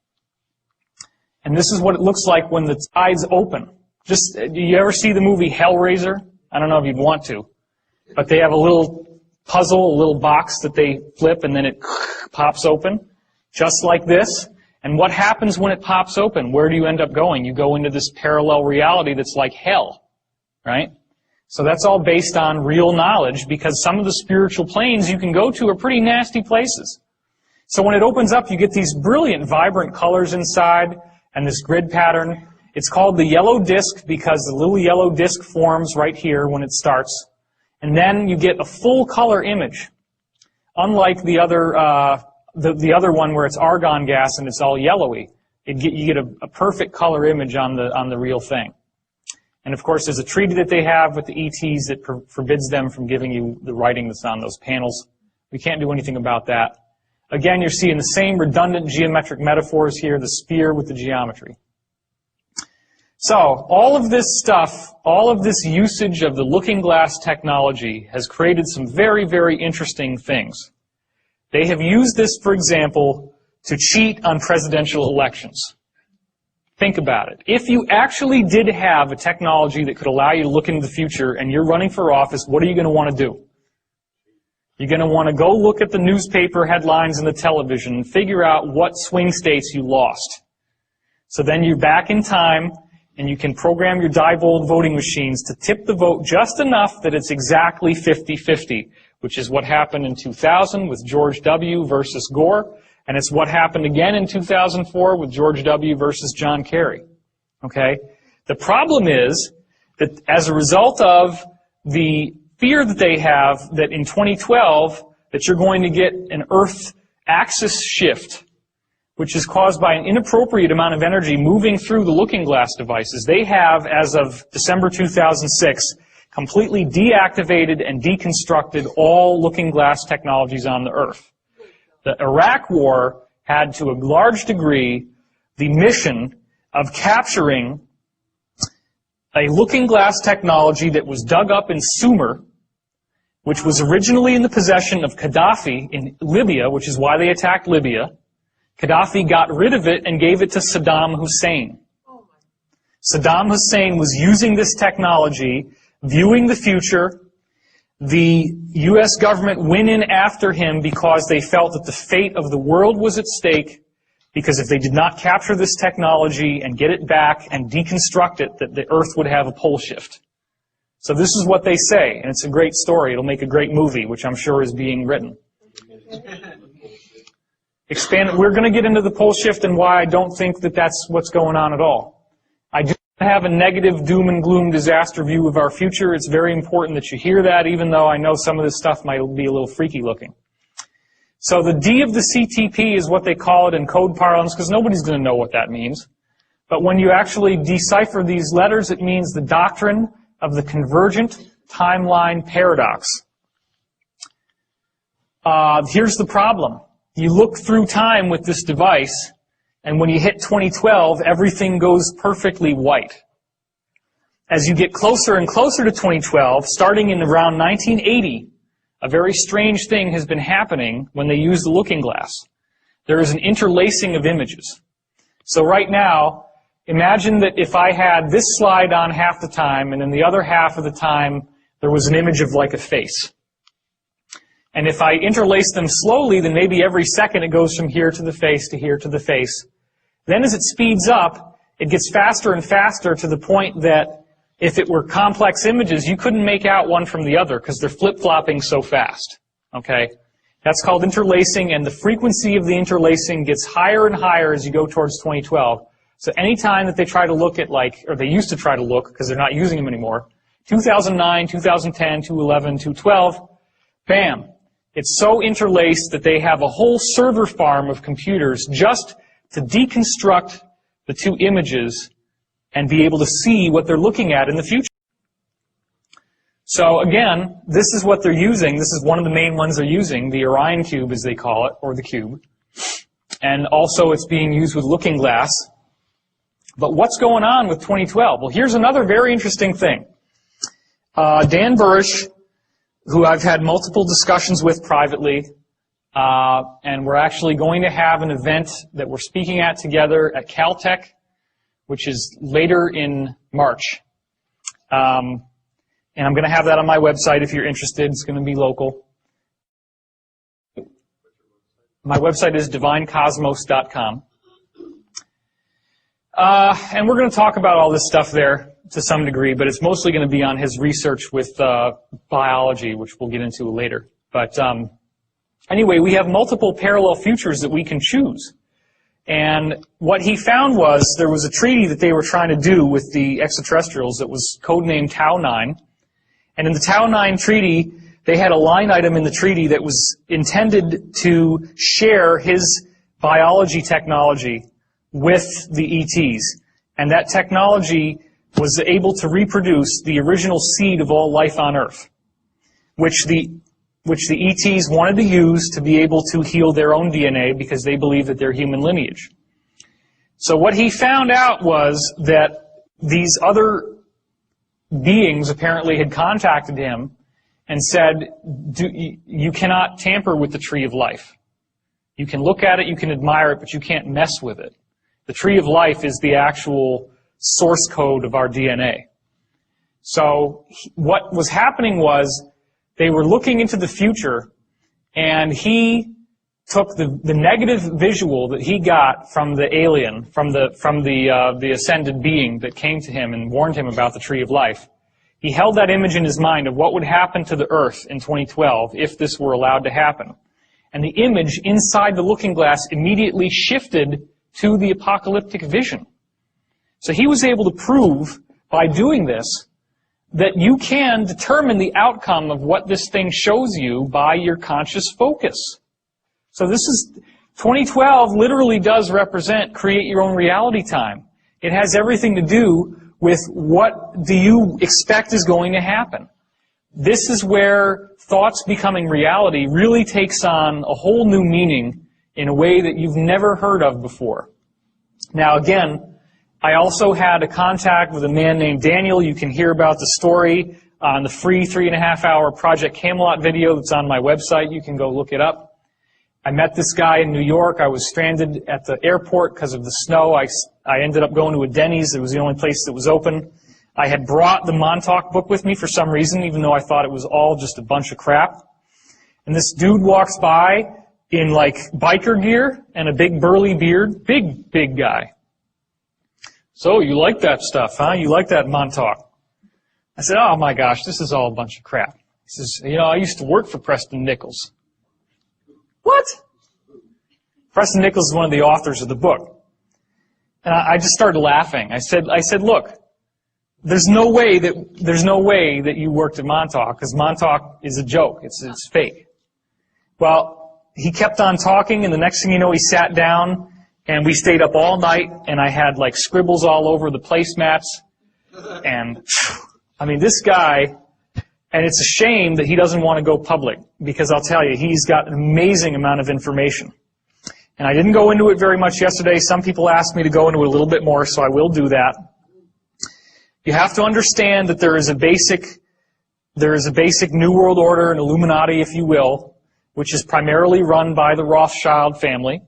And this is what it looks like when the tides open. Do you ever see the movie Hellraiser? I don't know if you'd want to. But they have a little puzzle, a little box that they flip, and then it pops open, just like this. And what happens when it pops open? Where do you end up going? You go into this parallel reality that's like hell, right? So that's all based on real knowledge, because some of the spiritual planes you can go to are pretty nasty places. So when it opens up, you get these brilliant, vibrant colors inside and this grid pattern. It's called the yellow disk because the little yellow disk forms right here when it starts. And then you get a full color image, unlike the other one where it's argon gas and it's all yellowy. You get a perfect color image on the real thing. And of course, there's a treaty that they have with the ETs that forbids them from giving you the writing that's on those panels. We can't do anything about that. Again, you're seeing the same redundant geometric metaphors here, the sphere with the geometry. So, all of this stuff, all of this usage of the looking glass technology has created some very, very interesting things. They have used this, for example, to cheat on presidential elections. Think about it. If you actually did have a technology that could allow you to look into the future and you're running for office, what are you going to want to do? You're going to want to go look at the newspaper headlines and the television and figure out what swing states you lost. So then you're back in time and you can program your Diebold voting machines to tip the vote just enough that it's exactly 50-50, which is what happened in 2000 with George W. versus Gore, and it's what happened again in 2004 with George W. versus John Kerry. Okay? The problem is that as a result of the fear that they have that in 2012 that you're going to get an Earth axis shift, which is caused by an inappropriate amount of energy moving through the looking glass devices. They have, as of December 2006, completely deactivated and deconstructed all looking glass technologies on the Earth. The Iraq War had, to a large degree, the mission of capturing a looking glass technology that was dug up in Sumer, which was originally in the possession of Gaddafi in Libya, which is why they attacked Libya. Gaddafi got rid of it and gave it to Saddam Hussein. Saddam Hussein was using this technology, viewing the future, The U.S. government went in after him because they felt that the fate of the world was at stake, because if they did not capture this technology and get it back and deconstruct it, that the Earth would have a pole shift. So this is what they say, and it's a great story. It'll make a great movie, which I'm sure is being written. We're going to get into the pole shift and why I don't think that that's what's going on at all. I do have a negative doom and gloom disaster view of our future. It's very important that you hear that, even though I know some of this stuff might be a little freaky looking. So the D of the CTP is what they call it in code parlance, because nobody's going to know what that means. But when you actually decipher these letters, it means the doctrine of the convergent timeline paradox. Here's the problem. You look through time with this device, and when you hit 2012, everything goes perfectly white. As you get closer and closer to 2012, starting in around 1980, a very strange thing has been happening when they use the looking glass. There is an interlacing of images. So right now, imagine that if I had this slide on half the time, and then the other half of the time, there was an image of like a face. And if I interlace them slowly, then maybe every second it goes from here to the face to here to the face. Then as it speeds up, it gets faster and faster to the point that if it were complex images, you couldn't make out one from the other because they're flip-flopping so fast. Okay? That's called interlacing, and the frequency of the interlacing gets higher and higher as you go towards 2012. So anytime that they try to look at, like, or they used to try to look because they're not using them anymore, 2009, 2010, 2011, 2012, bam. It's so interlaced that they have a whole server farm of computers just to deconstruct the two images and be able to see what they're looking at in the future. So again, this is what they're using. This is one of the main ones they're using, the Orion cube as they call it, or the cube. And also it's being used with looking glass. But what's going on with 2012? Well, here's another very interesting thing. Dan Burrish, who I've had multiple discussions with privately, and we're actually going to have an event that we're speaking at together at Caltech, which is later in March. And I'm going to have that on my website if you're interested. It's going to be local. My website is divinecosmos.com. And we're going to talk about all this stuff there to some degree, but it's mostly going to be on his research with biology, which we'll get into later. But anyway, we have multiple parallel futures that we can choose. And what he found was there was a treaty that they were trying to do with the extraterrestrials that was codenamed Tau 9. And in the Tau 9 treaty, they had a line item in the treaty that was intended to share his biology technology with the ETs. And that technology was able to reproduce the original seed of all life on Earth, which the ETs wanted to use to be able to heal their own DNA because they believe that they're human lineage. So what he found out was that these other beings apparently had contacted him and said, you cannot tamper with the tree of life. You can look at it, you can admire it, but you can't mess with it. The tree of life is the actual source code of our DNA. So what was happening was they were looking into the future, and he took the negative visual that he got from the alien, from the ascended being that came to him and warned him about the tree of life. He held that image in his mind of what would happen to the Earth in 2012 if this were allowed to happen. And the image inside the looking glass immediately shifted to the apocalyptic vision. So he was able to prove by doing this that you can determine the outcome of what this thing shows you by your conscious focus. So this is, 2012 literally does represent create your own reality time. It has everything to do with what do you expect is going to happen. This is where thoughts becoming reality really takes on a whole new meaning in a way that you've never heard of before. Now again, I also had a contact with a man named Daniel. You can hear about the story on the free 3.5-hour Project Camelot video that's on my website. You can go look it up. I met this guy in New York. I was stranded at the airport because of the snow. I ended up going to a Denny's. It was the only place that was open. I had brought the Montauk book with me for some reason, even though I thought it was all just a bunch of crap. And this dude walks by in like biker gear and a big burly beard. Big guy. So you like that stuff, huh? You like that Montauk? I said, oh my gosh, this is all a bunch of crap. He says, I used to work for Preston Nichols. What? Preston Nichols is one of the authors of the book. And I just started laughing. I said, look, there's no way that you worked at Montauk, because Montauk is a joke. It's fake. Well, he kept on talking, and the next thing you know, he sat down, and we stayed up all night, and I had like scribbles all over the placemats. And, I mean, this guy, and it's a shame that he doesn't want to go public, because I'll tell you, he's got an amazing amount of information. And I didn't go into it very much yesterday. Some people asked me to go into it a little bit more, so I will do that. You have to understand that there is a basic New World Order, an Illuminati, if you will, which is primarily run by the Rothschild family.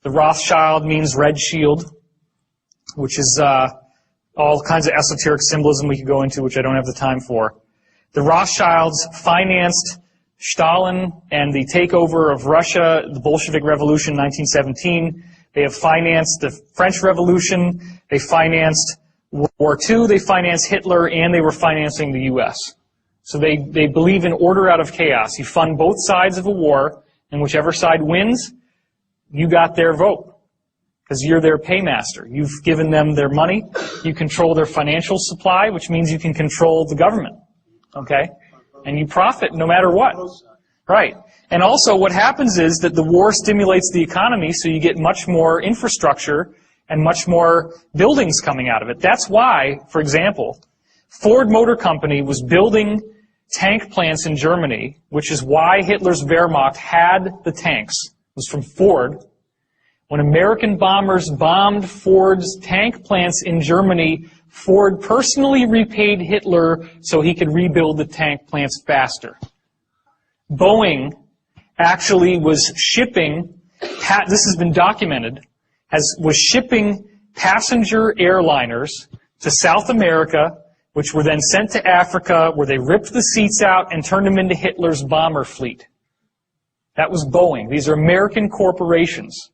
The Rothschild means red shield, which is all kinds of esoteric symbolism we could go into, which I don't have the time for. The Rothschilds financed Stalin and the takeover of Russia, the Bolshevik Revolution in 1917. They have financed the French Revolution. They financed World War II. They financed Hitler, and they were financing the U.S. So they believe in order out of chaos. You fund both sides of a war, and whichever side wins, you got their vote, because you're their paymaster. You've given them their money. You control their financial supply, which means you can control the government. Okay? And you profit no matter what. Right. And also what happens is that the war stimulates the economy, so you get much more infrastructure and much more buildings coming out of it. That's why, for example, Ford Motor Company was building tank plants in Germany, which is why Hitler's Wehrmacht had the tanks. It was from Ford. When American bombers bombed Ford's tank plants in Germany, Ford personally repaid Hitler so he could rebuild the tank plants faster. Boeing actually was shipping, this has been documented, was shipping passenger airliners to South America, which were then sent to Africa, where they ripped the seats out and turned them into Hitler's bomber fleet. That was Boeing. These are American corporations.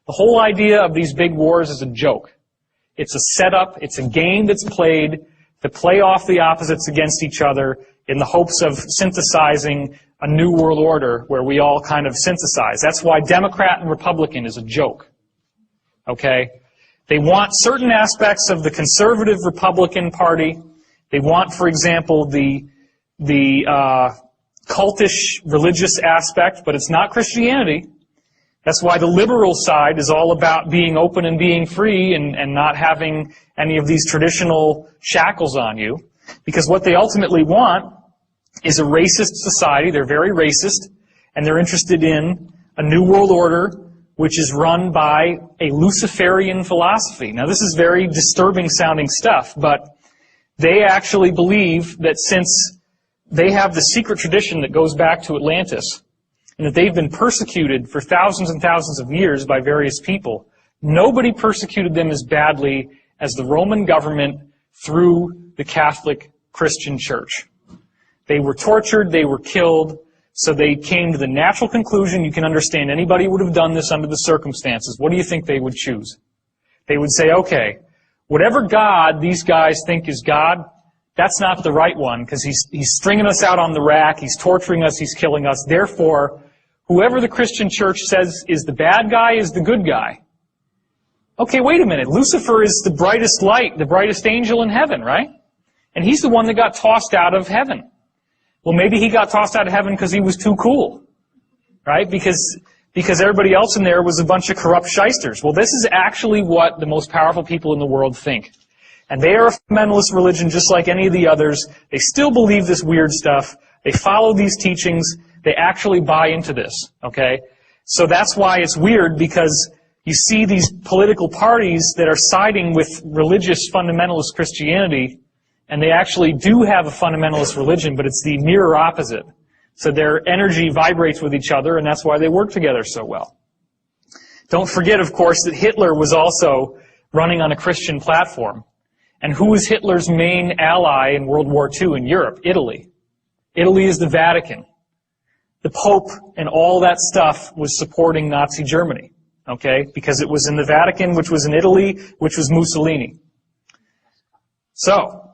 The whole idea of these big wars is a joke. It's a setup, it's a game that's played to play off the opposites against each other in the hopes of synthesizing a new world order where we all kind of synthesize. That's why Democrat and Republican is a joke. Okay? They want certain aspects of the conservative Republican Party. They want, for example, the cultish religious aspect, but it's not Christianity. That's why the liberal side is all about being open and being free and not having any of these traditional shackles on you. Because what they ultimately want is a racist society. They're very racist, and they're interested in a new world order which is run by a Luciferian philosophy. Now, this is very disturbing sounding stuff, but they actually believe that since they have the secret tradition that goes back to Atlantis, and that they've been persecuted for thousands and thousands of years by various people, nobody persecuted them as badly as the Roman government through the Catholic Christian Church. They were tortured, they were killed, so they came to the natural conclusion, you can understand anybody would have done this under the circumstances. What do you think they would choose? They would say, okay, whatever God these guys think is God, that's not the right one, because he's stringing us out on the rack, he's torturing us, he's killing us. Therefore, whoever the Christian church says is the bad guy is the good guy. Okay, wait a minute. Lucifer is the brightest light, the brightest angel in heaven, right? And he's the one that got tossed out of heaven. Well, maybe he got tossed out of heaven because he was too cool, right? Because everybody else in there was a bunch of corrupt shysters. Well, this is actually what the most powerful people in the world think. And they are a fundamentalist religion just like any of the others. They still believe this weird stuff. They follow these teachings. They actually buy into this, okay? So that's why it's weird, because you see these political parties that are siding with religious fundamentalist Christianity, and they actually do have a fundamentalist religion, but it's the mirror opposite. So their energy vibrates with each other, and that's why they work together so well. Don't forget, of course, that Hitler was also running on a Christian platform. And who was Hitler's main ally in World War II in Europe? Italy. Italy is the Vatican. The Pope and all that stuff was supporting Nazi Germany, okay? Because it was in the Vatican, which was in Italy, which was Mussolini. So,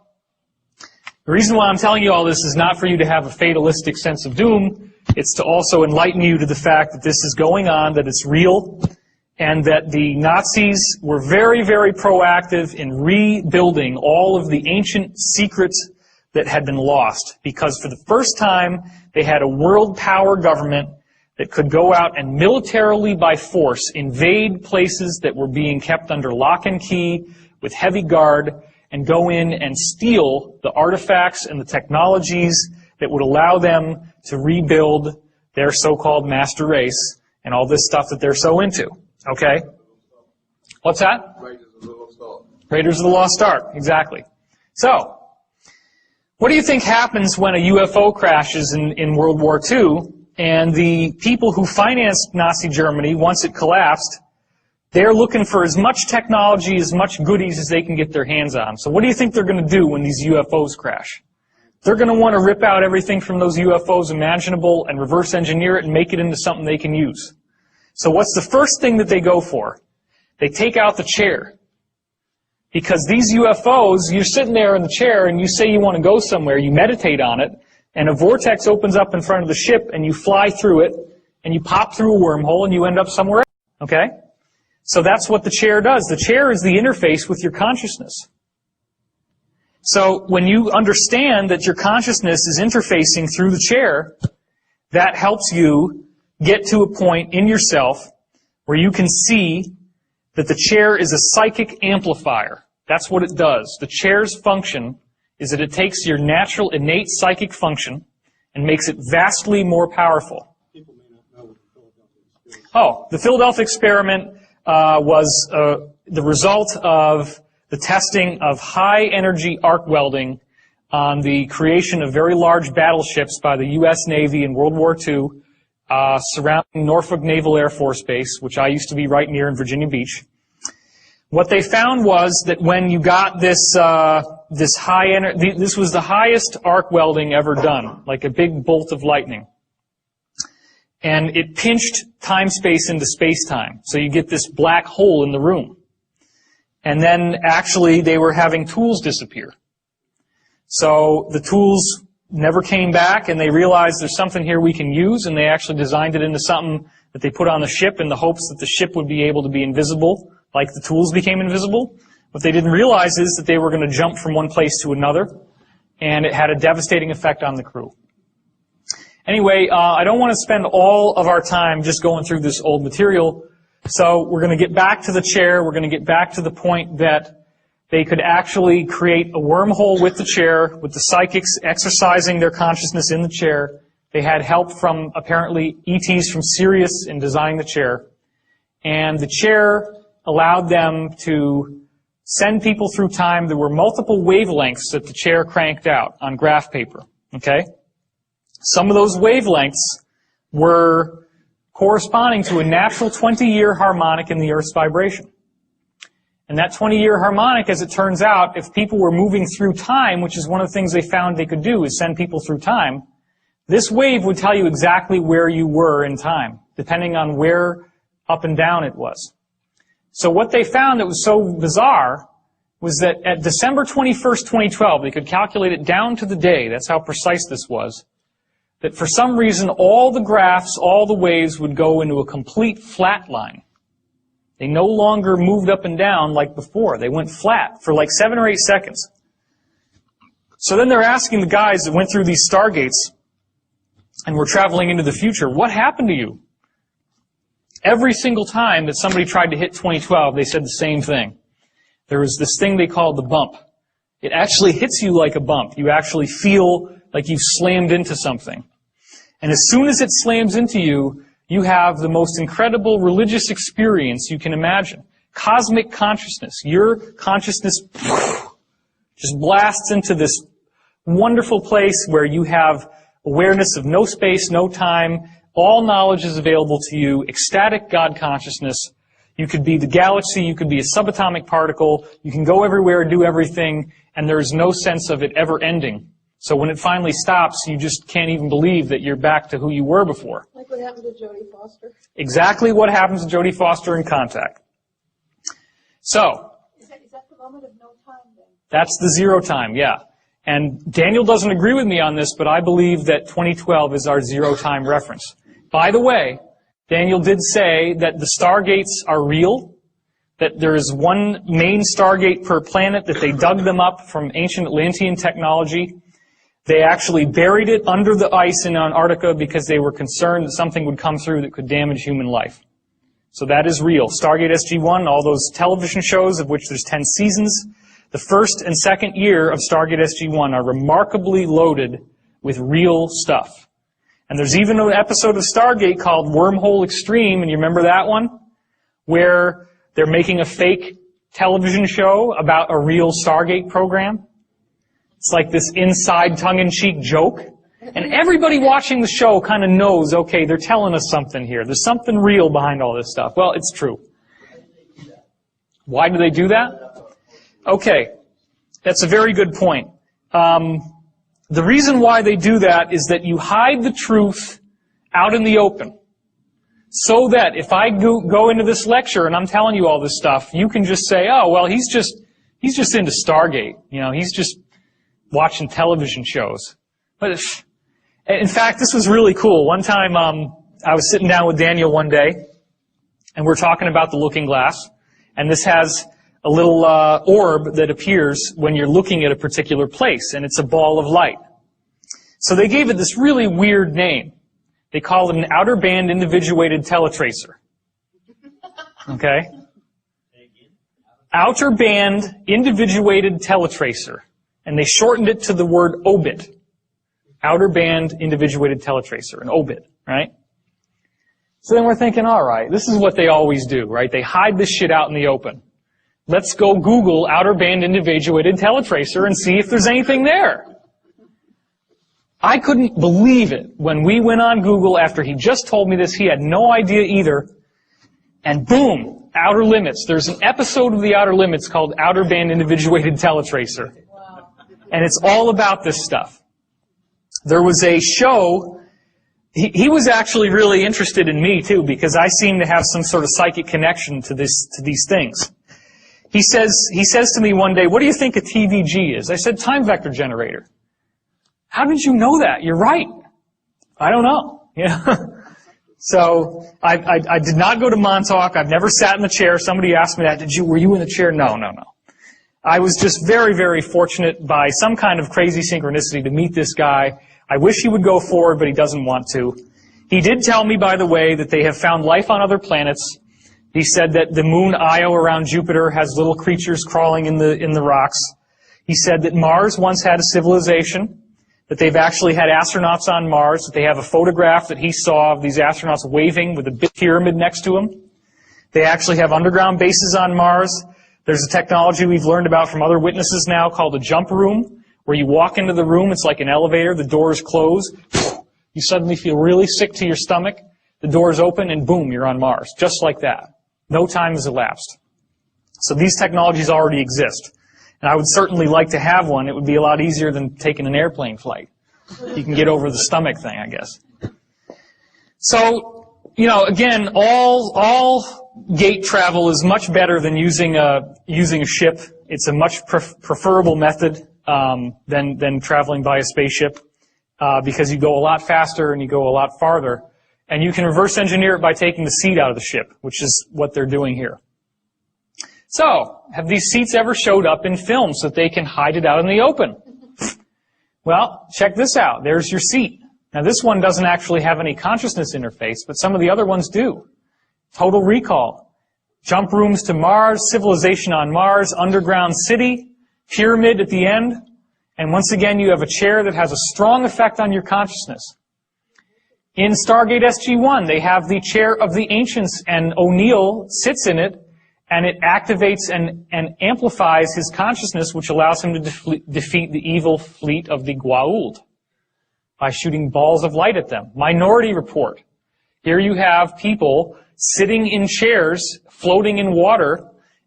the reason why I'm telling you all this is not for you to have a fatalistic sense of doom. It's to also enlighten you to the fact that this is going on, that it's real, and that the Nazis were very, very proactive in rebuilding all of the ancient secrets that had been lost. Because for the first time, they had a world power government that could go out and militarily by force invade places that were being kept under lock and key with heavy guard and go in and steal the artifacts and the technologies that would allow them to rebuild their so-called master race and all this stuff that they're so into. Okay? What's that? Raiders of the Lost Ark. Raiders of the Lost Ark, exactly. So, what do you think happens when a UFO crashes in World War II and the people who financed Nazi Germany, once it collapsed, they're looking for as much technology, as much goodies as they can get their hands on. So what do you think they're going to do when these UFOs crash? They're going to want to rip out everything from those UFOs imaginable and reverse engineer it and make it into something they can use. So what's the first thing that they go for? They take out the chair. Because these UFOs, you're sitting there in the chair and you say you want to go somewhere, you meditate on it, and a vortex opens up in front of the ship and you fly through it, and you pop through a wormhole and you end up somewhere else. Okay? So that's what the chair does. The chair is the interface with your consciousness. So when you understand that your consciousness is interfacing through the chair, that helps you get to a point in yourself where you can see that the chair is a psychic amplifier. That's what it does. The chair's function is that it takes your natural, innate psychic function and makes it vastly more powerful. People may not know what the Philadelphia experiment is. Oh, the Philadelphia experiment was the result of the testing of high-energy arc welding on the creation of very large battleships by the U.S. Navy in World War II, surrounding Norfolk Naval Air Force Base, which I used to be right near in Virginia Beach. What they found was that when you got this high energy, this was the highest arc welding ever done, like a big bolt of lightning. And it pinched time-space into space-time. So you get this black hole in the room. And then actually they were having tools disappear. So the tools never came back, and they realized there's something here we can use, and they actually designed it into something that they put on the ship in the hopes that the ship would be able to be invisible, like the tools became invisible. What they didn't realize is that they were going to jump from one place to another, and it had a devastating effect on the crew. Anyway, I don't want to spend all of our time just going through this old material, so we're going to get back to the chair. We're going to get back to the point that they could actually create a wormhole with the chair, with the psychics exercising their consciousness in the chair. They had help from, apparently, ETs from Sirius in designing the chair. And the chair allowed them to send people through time. There were multiple wavelengths that the chair cranked out on graph paper. Okay? Some of those wavelengths were corresponding to a natural 20-year harmonic in the Earth's vibration. And that 20-year harmonic, as it turns out, if people were moving through time, which is one of the things they found they could do, is send people through time, this wave would tell you exactly where you were in time, depending on where up and down it was. So what they found that was so bizarre was that at December 21st, 2012, they could calculate it down to the day, that's how precise this was, that for some reason all the graphs, all the waves would go into a complete flat line. They no longer moved up and down like before. They went flat for like 7 or 8 seconds. So then they're asking the guys that went through these stargates and were traveling into the future, what happened to you? Every single time that somebody tried to hit 2012, they said the same thing. There was this thing they called the bump. It actually hits you like a bump. You actually feel like you've slammed into something. And as soon as it slams into you, you have the most incredible religious experience you can imagine. Cosmic consciousness. Your consciousness just blasts into this wonderful place where you have awareness of no space, no time. All knowledge is available to you. Ecstatic God consciousness. You could be the galaxy, you could be a subatomic particle, you can go everywhere, do everything, and there's no sense of it ever ending. So when it finally stops, you just can't even believe that you're back to who you were before. Like what happened to Jodie Foster? Exactly what happens to Jodie Foster in Contact. So, Is that the moment of no time then? that's the zero time, yeah. And Daniel doesn't agree with me on this, but I believe that 2012 is our zero time reference. By the way, Daniel did say that the stargates are real, that there is one main stargate per planet, that they dug them up from ancient Atlantean technology. They actually buried it under the ice in Antarctica because they were concerned that something would come through that could damage human life. So that is real. Stargate SG-1, all those television shows, of which there's 10 seasons, the first and second year of Stargate SG-1 are remarkably loaded with real stuff. And there's even an episode of Stargate called Wormhole Extreme, and you remember that one? Where they're making a fake television show about a real Stargate program. It's like this inside tongue-in-cheek joke. And everybody watching the show kind of knows, okay, they're telling us something here. There's something real behind all this stuff. Well, it's true. Why do they do that? Okay, that's a very good point. The reason why they do that is that you hide the truth out in the open. So that if I go into this lecture and I'm telling you all this stuff, you can just say, oh, well, he's just into Stargate. You know, he's just watching television shows. But in fact, this was really cool. One time, I was sitting down with Daniel one day, and we're talking about the looking glass, and this has a little orb that appears when you're looking at a particular place, and it's a ball of light. So they gave it this really weird name. They call it an outer band individuated teletracer. Okay? Outer band individuated teletracer. And they shortened it to the word OBIT. Outer band individuated teletracer, an OBIT, right? So then we're thinking, all right, this is what they always do, right? They hide this shit out in the open. Let's go Google outer band individuated teletracer and see if there's anything there. I couldn't believe it when we went on Google after he just told me this. He had no idea either. And boom, Outer Limits. There's an episode of the Outer Limits called Outer Band Individuated Teletracer. And it's all about this stuff. There was a show, he was actually really interested in me too, because I seem to have some sort of psychic connection to these things. He says to me one day, what do you think a TVG is? I said, time vector generator. How did you know that? You're right. I don't know. Yeah. So I did not go to Montauk. I've never sat in the chair. Somebody asked me that. Were you in the chair? No. I was just very, very fortunate by some kind of crazy synchronicity to meet this guy. I wish he would go forward, but he doesn't want to. He did tell me, by the way, that they have found life on other planets. He said that the moon Io around Jupiter has little creatures crawling in the rocks. He said that Mars once had a civilization, that they've actually had astronauts on Mars, that they have a photograph that he saw of these astronauts waving with a big pyramid next to them. They actually have underground bases on Mars. There's a technology we've learned about from other witnesses now called a jump room, where you walk into the room, it's like an elevator, the doors close, you suddenly feel really sick to your stomach, the doors open, and boom, you're on Mars. Just like that. No time has elapsed. So these technologies already exist. And I would certainly like to have one. It would be a lot easier than taking an airplane flight. You can get over the stomach thing, I guess. So, again, all gate travel is much better than using a ship. It's a much preferable method than traveling by a spaceship because you go a lot faster and you go a lot farther. And you can reverse engineer it by taking the seat out of the ship, which is what they're doing here. So, have these seats ever showed up in film so that they can hide it out in the open? Well, check this out. There's your seat. Now, this one doesn't actually have any consciousness interface, but some of the other ones do. Total Recall, jump rooms to Mars, civilization on Mars, underground city, pyramid at the end, and once again, you have a chair that has a strong effect on your consciousness. In Stargate SG-1, they have the chair of the Ancients, and O'Neill sits in it, and it activates and amplifies his consciousness, which allows him to defeat the evil fleet of the Goa'uld by shooting balls of light at them. Minority Report. Here you have people sitting in chairs, floating in water,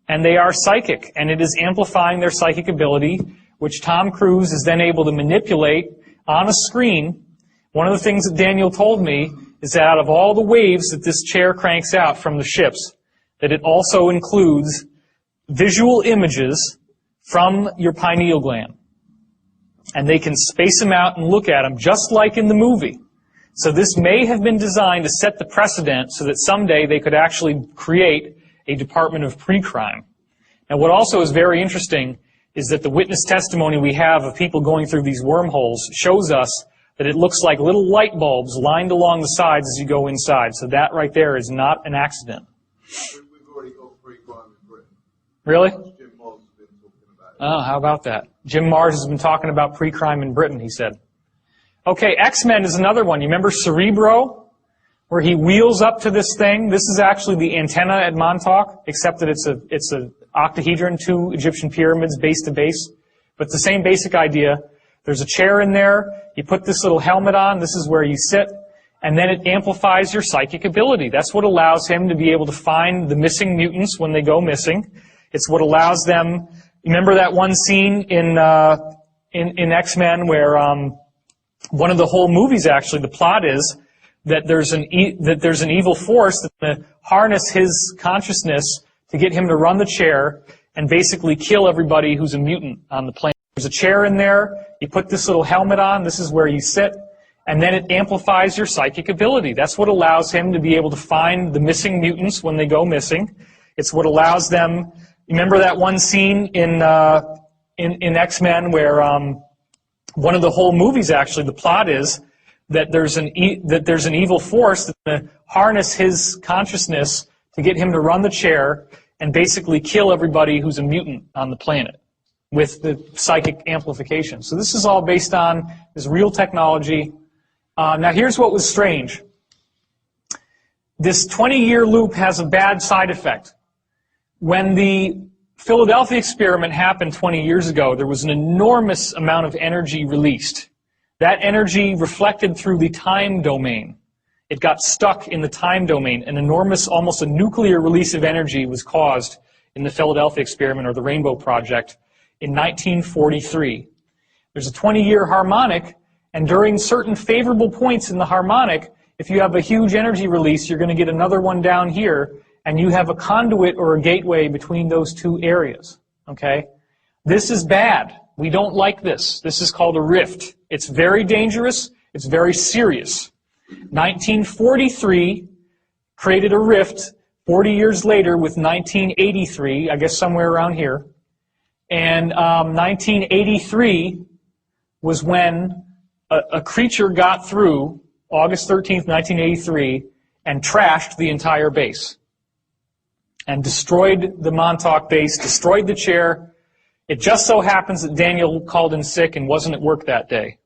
and they are psychic, and it is amplifying their psychic ability, which Tom Cruise is then able to manipulate on a screen. One of the things that Daniel told me is that out of all the waves that this chair cranks out from the ships, that it also includes visual images from your pineal gland. And they can space them out and look at them just like in the movie. So this may have been designed to set the precedent so that someday they could actually create a department of pre-crime. Now what also is very interesting is that the witness testimony we have of people going through these wormholes shows us that it looks like little light bulbs lined along the sides as you go inside. So that right there is not an accident. We've already got pre-crime in Britain. Really? Jim Moss has been talking about it. Oh, how about that? Jim Mars has been talking about pre-crime in Britain, he said. Okay, X-Men is another one. You remember Cerebro, where he wheels up to this thing? This is actually the antenna at Montauk, except that it's a octahedron, 2 Egyptian pyramids base to base. But it's the same basic idea. There's a chair in there. You put this little helmet on. This is where you sit. And then it amplifies your psychic ability. That's what allows him to be able to find the missing mutants when they go missing. It's what allows them. Remember that one scene in X-Men where one of the whole movies actually, the plot is that there's an evil force that's going to harness his consciousness to get him to run the chair and basically kill everybody who's a mutant on the planet. There's a chair in there. You put this little helmet on. This is where you sit. And then it amplifies your psychic ability. That's what allows him to be able to find the missing mutants when they go missing. It's what allows them. Remember that one scene in X-Men where one of the whole movies actually, the plot is that there's an evil force that's going to harness his consciousness to get him to run the chair and basically kill everybody who's a mutant on the planet with the psychic amplification. So this is all based on this real technology. Now here's what was strange. This 20-year loop has a bad side effect. When the Philadelphia experiment happened 20 years ago, there was an enormous amount of energy released. That energy reflected through the time domain. It got stuck in the time domain. An enormous, almost a nuclear release of energy was caused in the Philadelphia experiment, or the Rainbow Project, in 1943. There's a 20-year harmonic, and during certain favorable points in the harmonic, if you have a huge energy release, you're going to get another one down here, and you have a conduit or a gateway between those two areas. Okay? This is bad. We don't like this. This is called a rift. It's very dangerous. It's very serious. 1943 created a rift 40 years later with 1983, I guess somewhere around here. And 1983 was when a creature got through, August 13th, 1983, and trashed the entire base. And destroyed the Montauk base, destroyed the chair. It just so happens that Daniel called in sick and wasn't at work that day.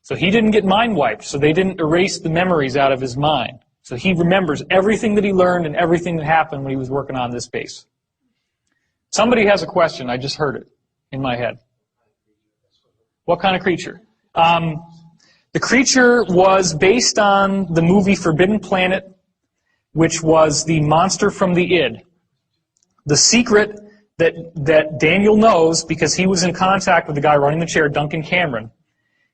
So he didn't get mind wiped, so they didn't erase the memories out of his mind. So he remembers everything that he learned and everything that happened when he was working on this base. Somebody has a question. I just heard it in my head. What kind of creature? The creature was based on the movie Forbidden Planet, which was the monster from the id. The secret that Daniel knows, because he was in contact with the guy running the chair, Duncan Cameron,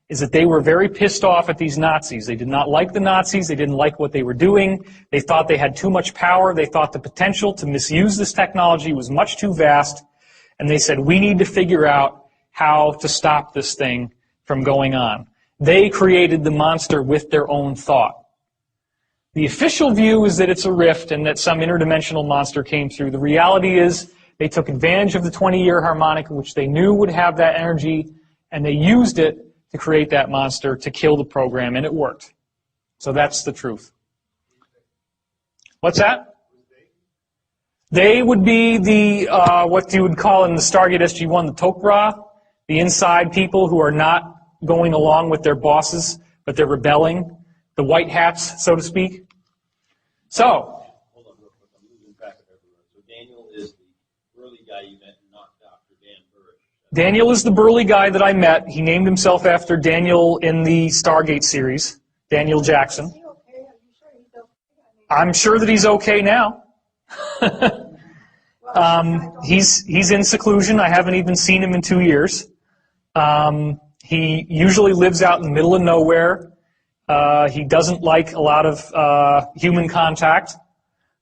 is that they were very pissed off at these Nazis. They did not like the Nazis. They didn't like what they were doing. They thought they had too much power. They thought the potential to misuse this technology was much too vast. And they said, we need to figure out how to stop this thing from going on. They created the monster with their own thought. The official view is that it's a rift and that some interdimensional monster came through. The reality is they took advantage of the 20-year harmonic, which they knew would have that energy, and they used it to create that monster to kill the program, and it worked. So that's the truth. What's that? They would be the, what you would call in the Stargate SG-1, the Tok'ra, the inside people who are not going along with their bosses, but they're rebelling, the white hats, so to speak. So, Hold on real quick, I'm losing track of everyone. So Daniel is the early guy you met and not Dr. Dan Burrish. Daniel is the burly guy that I met. He named himself after Daniel in the Stargate series, Daniel Jackson. Is he okay? Are you sure he's okay? I I'm sure that he's okay now. He's in seclusion. I haven't even seen him in 2 years. He usually lives out in the middle of nowhere. He doesn't like a lot of human contact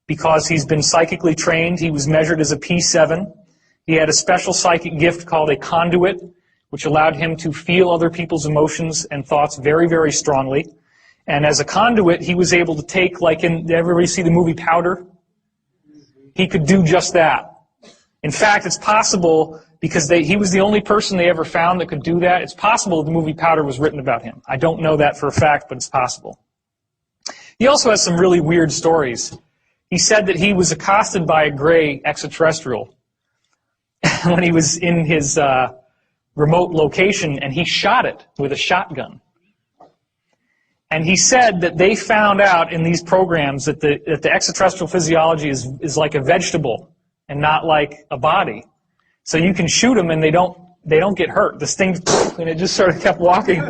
because he's been psychically trained. He was measured as a P7. He had a special psychic gift called a conduit, which allowed him to feel other people's emotions and thoughts very, very strongly. And as a conduit, he was able to take, like did everybody see the movie Powder? He could do just that. In fact, it's possible, because he was the only person they ever found that could do that, it's possible the movie Powder was written about him. I don't know that for a fact, but it's possible. He also has some really weird stories. He said that he was accosted by a gray extraterrestrial when he was in his remote location, and he shot it with a shotgun. And he said that they found out in these programs that the extraterrestrial physiology is like a vegetable and not like a body. So you can shoot them and they don't get hurt. This thing, and it just sort of kept walking.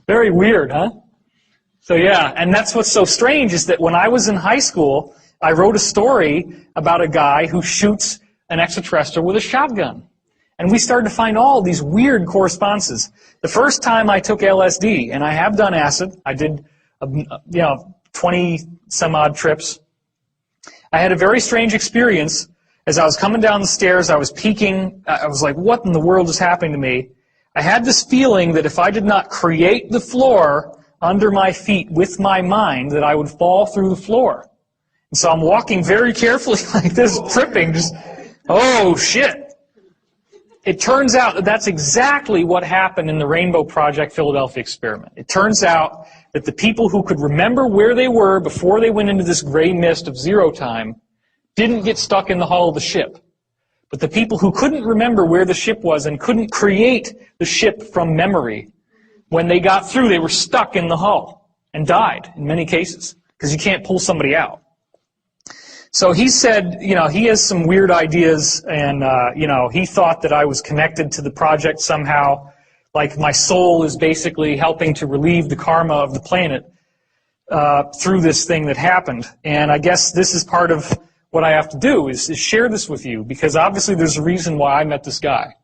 Very weird, huh? So yeah, and that's what's so strange is that when I was in high school, I wrote a story about a guy who shoots an extraterrestrial with a shotgun. And we started to find all these weird correspondences. The first time I took LSD, and I have done acid, I did 20 some odd trips. I had a very strange experience. As I was coming down the stairs, I was peeking. I was like, what in the world is happening to me? I had this feeling that if I did not create the floor under my feet with my mind, that I would fall through the floor. And so I'm walking very carefully like this, tripping, just, oh shit. It turns out that that's exactly what happened in the Rainbow Project Philadelphia experiment. It turns out that the people who could remember where they were before they went into this gray mist of zero time didn't get stuck in the hull of the ship. But the people who couldn't remember where the ship was and couldn't create the ship from memory, when they got through, they were stuck in the hull and died in many cases because you can't pull somebody out. So he said, he has some weird ideas, and, he thought that I was connected to the project somehow, like my soul is basically helping to relieve the karma of the planet through this thing that happened. And I guess this is part of what I have to do, is share this with you, because obviously there's a reason why I met this guy.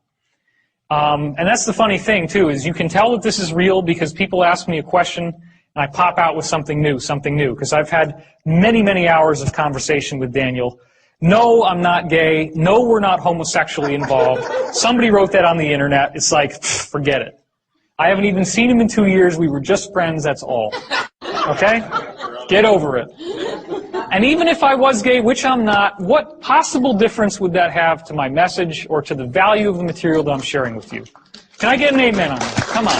And that's the funny thing, too, is you can tell that this is real because people ask me a question, and I pop out with something new, because I've had many, many hours of conversation with Daniel. No, I'm not gay. No, we're not homosexually involved. Somebody wrote that on the internet. It's like, forget it. I haven't even seen him in 2 years. We were just friends, that's all. Okay? Get over it. And even if I was gay, which I'm not, what possible difference would that have to my message or to the value of the material that I'm sharing with you? Can I get an amen on that? Come on.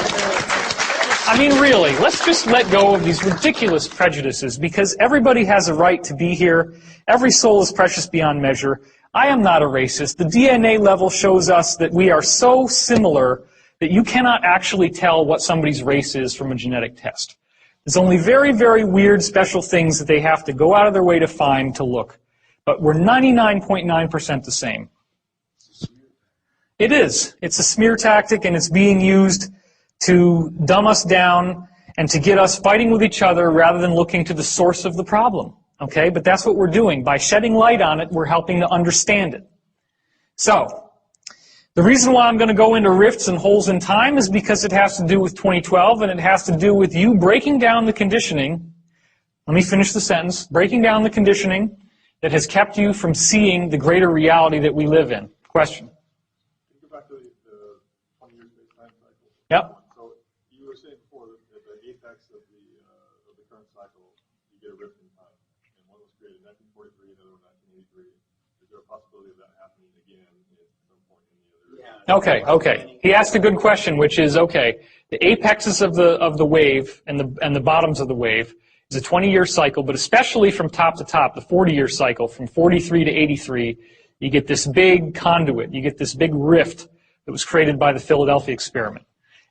I mean, really, let's just let go of these ridiculous prejudices, because everybody has a right to be here. Every soul is precious beyond measure. I am not a racist. The DNA level shows us that we are so similar that you cannot actually tell what somebody's race is from a genetic test. There's only very, very weird special things that they have to go out of their way to find to look. But we're 99.9% the same. It is. It's a smear tactic, and it's being used to dumb us down and to get us fighting with each other rather than looking to the source of the problem. Okay? But that's what we're doing. By shedding light on it, we're helping to understand it. So, the reason why I'm going to go into rifts and holes in time is because it has to do with 2012, and it has to do with you breaking down the conditioning. Let me finish the sentence. Breaking down the conditioning that has kept you from seeing the greater reality that we live in. Question? Think about the 20-year space-time cycle. Yep. So you were saying before that at the apex of the current cycle, you get a rift in time. And one was created in 1943, another in 1983. Is there a possibility of that happening again at some point in the other? Okay. He asked a good question, which is, okay, the apexes of the wave and the bottoms of the wave is a 20-year cycle, but especially from top to top, the 40-year cycle, from 43 to 83, you get this big conduit, you get this big rift that was created by the Philadelphia experiment.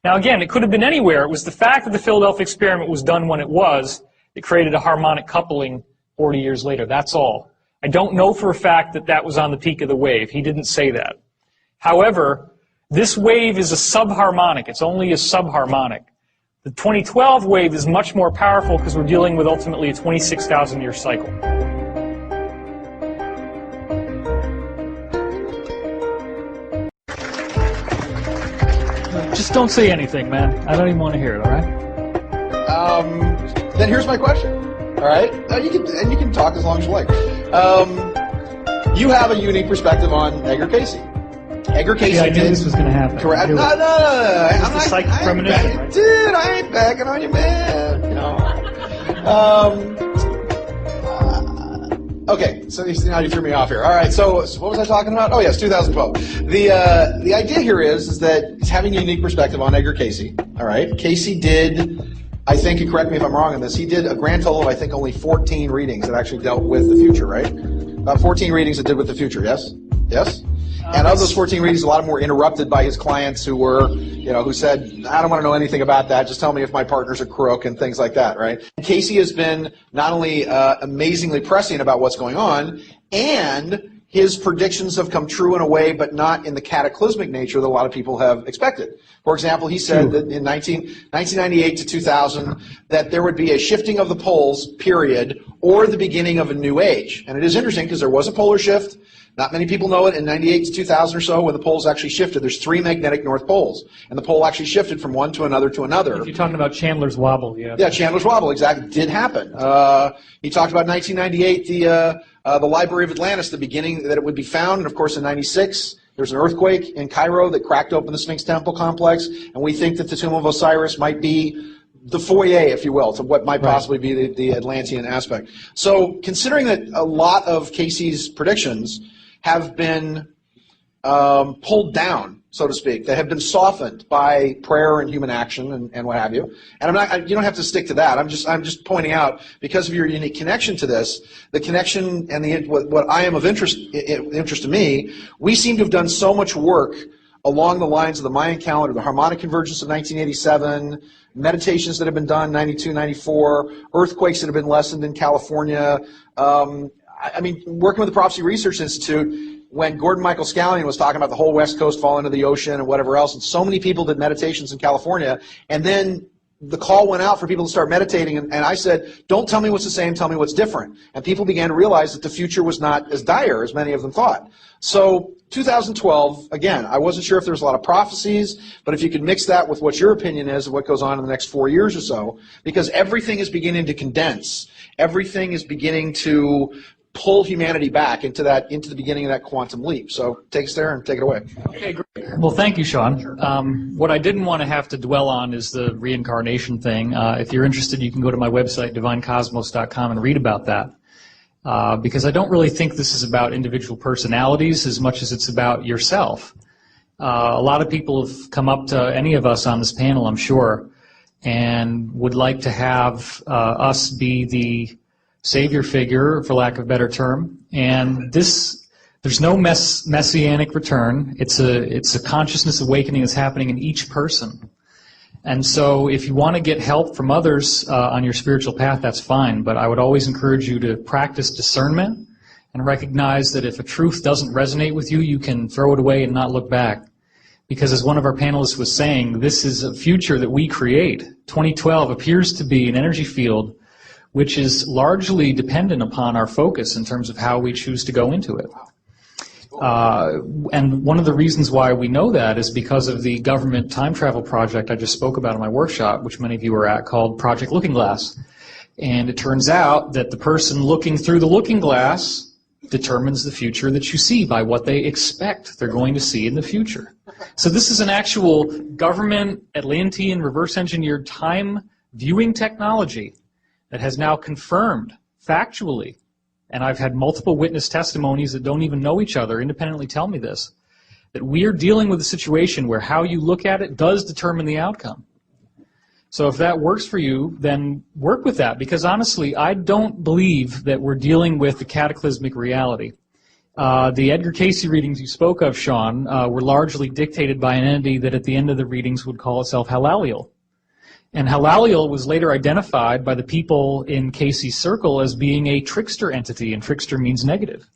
Now again, it could have been anywhere. It was the fact that the Philadelphia experiment was done when it was that created a harmonic coupling 40 years later. That's all. I don't know for a fact that that was on the peak of the wave. He didn't say that. However, this wave is a subharmonic. It's only a subharmonic. The 2012 wave is much more powerful because we're dealing with ultimately a 26,000-year cycle. Just don't say anything, man. I don't even want to hear it, all right? Then here's my question, all right? You can talk as long as you like. You have a unique perspective on Edgar Casey. Edgar Casey I knew this was going to happen. Correct. No. It's the psychic premonition, right? Dude, I ain't backing on you, man. You know. Okay, so now you threw me off here. All right, so what was I talking about? Oh, yes, 2012. The idea here is that he's having a unique perspective on Edgar Casey. All right, Casey did, I think, and correct me if I'm wrong on this, he did a grand total of, I think, only 14 readings that actually dealt with the future, right? About 14 readings that did with the future, yes? Yes? And of those 14 readings, a lot of them were interrupted by his clients who were, who said, I don't want to know anything about that. Just tell me if my partner's a crook and things like that, right? Casey has been not only amazingly prescient about what's going on, and his predictions have come true in a way, but not in the cataclysmic nature that a lot of people have expected. For example, he said that in 1998 to 2000, that there would be a shifting of the poles, period, or the beginning of a new age. And it is interesting because there was a polar shift. Not many people know it. In 98 to 2000 or so, when the poles actually shifted, there's 3 magnetic north poles. And the pole actually shifted from one to another to another. If you're talking about Chandler's Wobble, yeah. Yeah, Chandler's Wobble, exactly, did happen. He talked about 1998, the Library of Atlantis, the beginning that it would be found. And, of course, in 96, there's an earthquake in Cairo that cracked open the Sphinx Temple complex. And we think that the Tomb of Osiris might be the foyer, if you will, to what might possibly be the Atlantean aspect. So considering that a lot of Casey's predictions have been pulled down, so to speak, that have been softened by prayer and human action and what have you. And you don't have to stick to that. I'm just pointing out, because of your unique connection to this, the connection and what I am of interest to me, we seem to have done so much work along the lines of the Mayan calendar, the harmonic convergence of 1987, meditations that have been done 92, 94, earthquakes that have been lessened in California. I mean, working with the Prophecy Research Institute, when Gordon Michael Scallion was talking about the whole West Coast falling into the ocean and whatever else, and so many people did meditations in California, and then the call went out for people to start meditating, and I said, don't tell me what's the same, tell me what's different. And people began to realize that the future was not as dire as many of them thought. So 2012, again, I wasn't sure if there was a lot of prophecies, but if you could mix that with what your opinion is of what goes on in the next 4 years or so, because everything is beginning to condense. Everything is beginning to pull humanity back into the beginning of that quantum leap. So take us there and take it away. Okay, great. Well, thank you, Sean. What I didn't want to have to dwell on is the reincarnation thing. If you're interested, you can go to my website, divinecosmos.com, and read about that. Because I don't really think this is about individual personalities as much as it's about yourself. A lot of people have come up to any of us on this panel, I'm sure, and would like to have us be the savior figure, for lack of a better term. And there's no messianic return. It's a consciousness awakening that's happening in each person. And so if you want to get help from others on your spiritual path, that's fine. But I would always encourage you to practice discernment and recognize that if a truth doesn't resonate with you, you can throw it away and not look back. Because as one of our panelists was saying, this is a future that we create. 2012 appears to be an energy field which is largely dependent upon our focus in terms of how we choose to go into it. And one of the reasons why we know that is because of the government time travel project I just spoke about in my workshop, which many of you were at, called Project Looking Glass. And it turns out that the person looking through the looking glass determines the future that you see by what they expect they're going to see in the future. So this is an actual government Atlantean reverse engineered time viewing technology that has now confirmed factually, and I've had multiple witness testimonies that don't even know each other independently tell me this, that we are dealing with a situation where how you look at it does determine the outcome. So if that works for you, then work with that, because honestly, I don't believe that we're dealing with the cataclysmic reality. The Edgar Casey readings you spoke of, Sean, were largely dictated by an entity that at the end of the readings would call itself Halaliel. And Halaliel was later identified by the people in Casey's circle as being a trickster entity, and trickster means negative.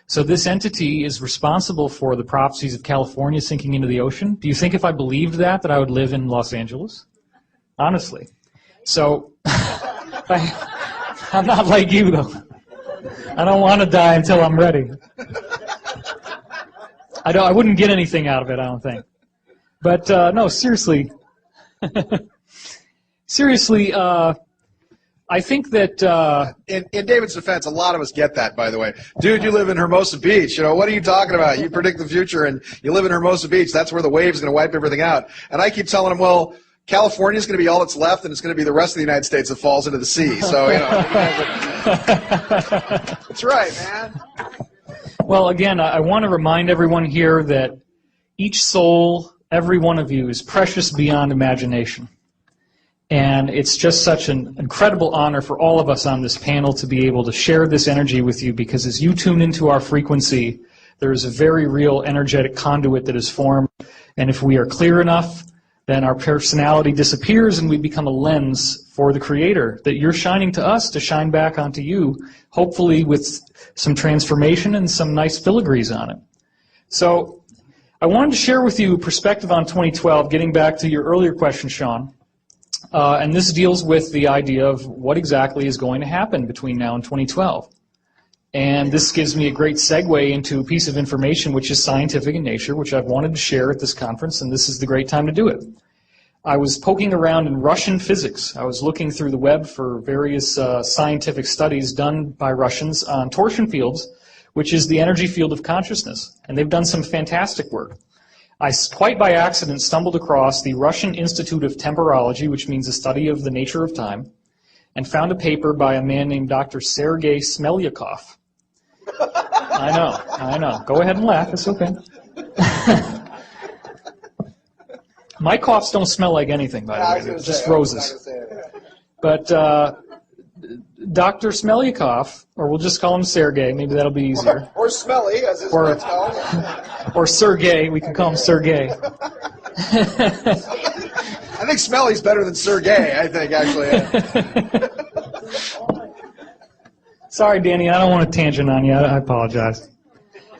So this entity is responsible for the prophecies of California sinking into the ocean. Do you think if I believed that I would live in Los Angeles? honestly. So I'm not like you, though. I don't want to die until I'm ready. I wouldn't get anything out of it, I don't think. But no, seriously. Seriously, I think that... In David's defense, a lot of us get that, by the way. Dude, you live in Hermosa Beach. What are you talking about? You predict the future, and you live in Hermosa Beach. That's where the wave's going to wipe everything out. And I keep telling him, well, California's going to be all that's left, and it's going to be the rest of the United States that falls into the sea. So, that's right, man. Well, again, I want to remind everyone here that each soul, every one of you, is precious beyond imagination. And it's just such an incredible honor for all of us on this panel to be able to share this energy with you, because as you tune into our frequency, there is a very real energetic conduit that is formed. And if we are clear enough, then our personality disappears and we become a lens for the Creator that you're shining to us to shine back onto you, hopefully with some transformation and some nice filigrees on it. So I wanted to share with you a perspective on 2012, getting back to your earlier question, Sean. And this deals with the idea of what exactly is going to happen between now and 2012. And this gives me a great segue into a piece of information which is scientific in nature, which I've wanted to share at this conference, and this is the great time to do it. I was poking around in Russian physics. I was looking through the web for various scientific studies done by Russians on torsion fields, which is the energy field of consciousness. And they've done some fantastic work. I, quite by accident, stumbled across the Russian Institute of Temporology, which means the study of the nature of time, and found a paper by a man named Dr. Sergei Smelyakov. I know. Go ahead and laugh. It's okay. My coughs don't smell like anything, by the way. Just roses. But Dr. Smelyakov, or we'll just call him Sergei, maybe that'll be easier. Or Smelly, as his friends call him. Or Sergei, we can call him Sergei. I think Smelly's better than Sergei, I think, actually. Sorry, Danny, I don't want to tangent on you. I apologize.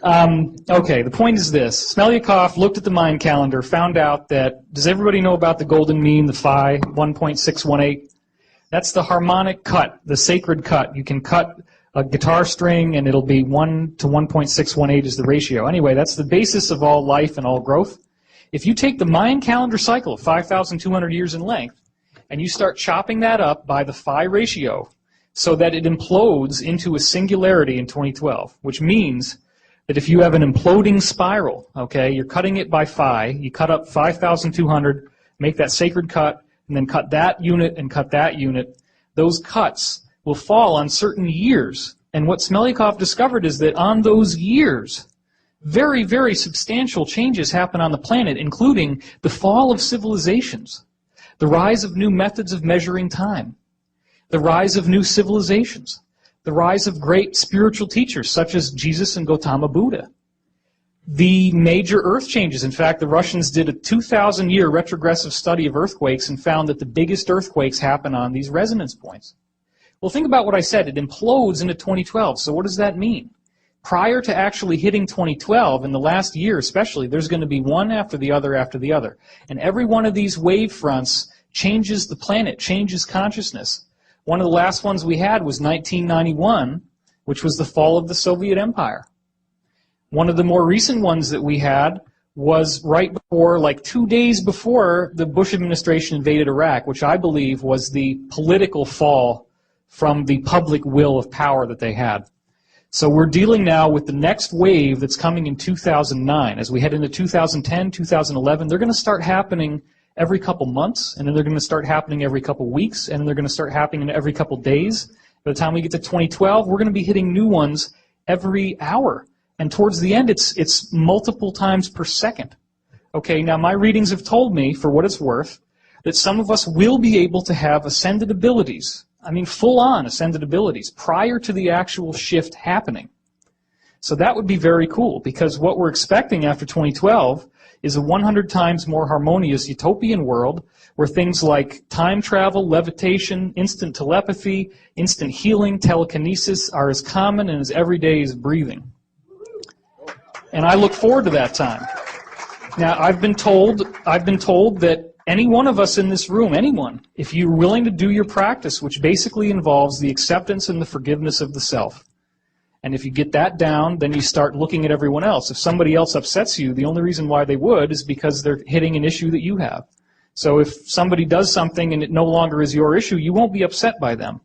Okay, the point is this. Smelyakov looked at the Mayan calendar, found out that, does everybody know about the golden mean, the phi, 1.618? That's the harmonic cut, the sacred cut. You can cut a guitar string and it'll be 1 to 1.618 is the ratio. Anyway, that's the basis of all life and all growth. If you take the Mayan calendar cycle of 5,200 years in length and you start chopping that up by the phi ratio so that it implodes into a singularity in 2012, which means that if you have an imploding spiral, okay, you're cutting it by phi, you cut up 5,200, make that sacred cut, and then cut that unit and cut that unit, those cuts will fall on certain years. And what Smelyakov discovered is that on those years, very, very substantial changes happen on the planet, including the fall of civilizations, the rise of new methods of measuring time, the rise of new civilizations, the rise of great spiritual teachers such as Jesus and Gautama Buddha, the major earth changes. In fact, the Russians did a 2,000-year retrogressive study of earthquakes and found that the biggest earthquakes happen on these resonance points. Well, think about what I said. It implodes into 2012. So what does that mean? Prior to actually hitting 2012, in the last year especially, there's going to be one after the other after the other. And every one of these wave fronts changes the planet, changes consciousness. One of the last ones we had was 1991, which was the fall of the Soviet Empire. One of the more recent ones that we had was right before, like 2 days before the Bush administration invaded Iraq, which I believe was the political fall from the public will of power that they had. So we're dealing now with the next wave that's coming in 2009. As we head into 2010, 2011, they're going to start happening every couple months, and then they're going to start happening every couple weeks, and then they're going to start happening every couple days. By the time we get to 2012, we're going to be hitting new ones every hour. And towards the end, it's multiple times per second. Okay, now my readings have told me, for what it's worth, that some of us will be able to have ascended abilities. I mean, full-on ascended abilities prior to the actual shift happening. So that would be very cool, because what we're expecting after 2012 is a 100 times more harmonious utopian world where things like time travel, levitation, instant telepathy, instant healing, telekinesis are as common and as everyday as breathing. And I look forward to that time. Now, I've been told that any one of us in this room, anyone, if you're willing to do your practice, which basically involves the acceptance and the forgiveness of the self, and if you get that down, then you start looking at everyone else. If somebody else upsets you, the only reason why they would is because they're hitting an issue that you have. So if somebody does something and it no longer is your issue, you won't be upset by them.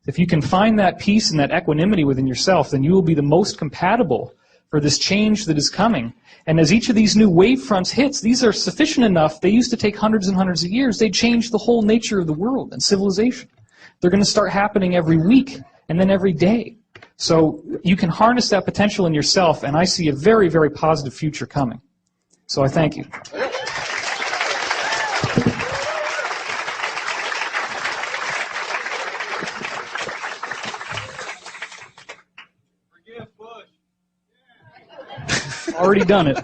If you can find that peace and that equanimity within yourself, then you will be the most compatible for this change that is coming. And as each of these new wave fronts hits, these are sufficient enough. They used to take hundreds and hundreds of years. They change the whole nature of the world and civilization. They're going to start happening every week and then every day. So you can harness that potential in yourself, and I see a very, very positive future coming. So I thank you. Forgive Bush. Already done it.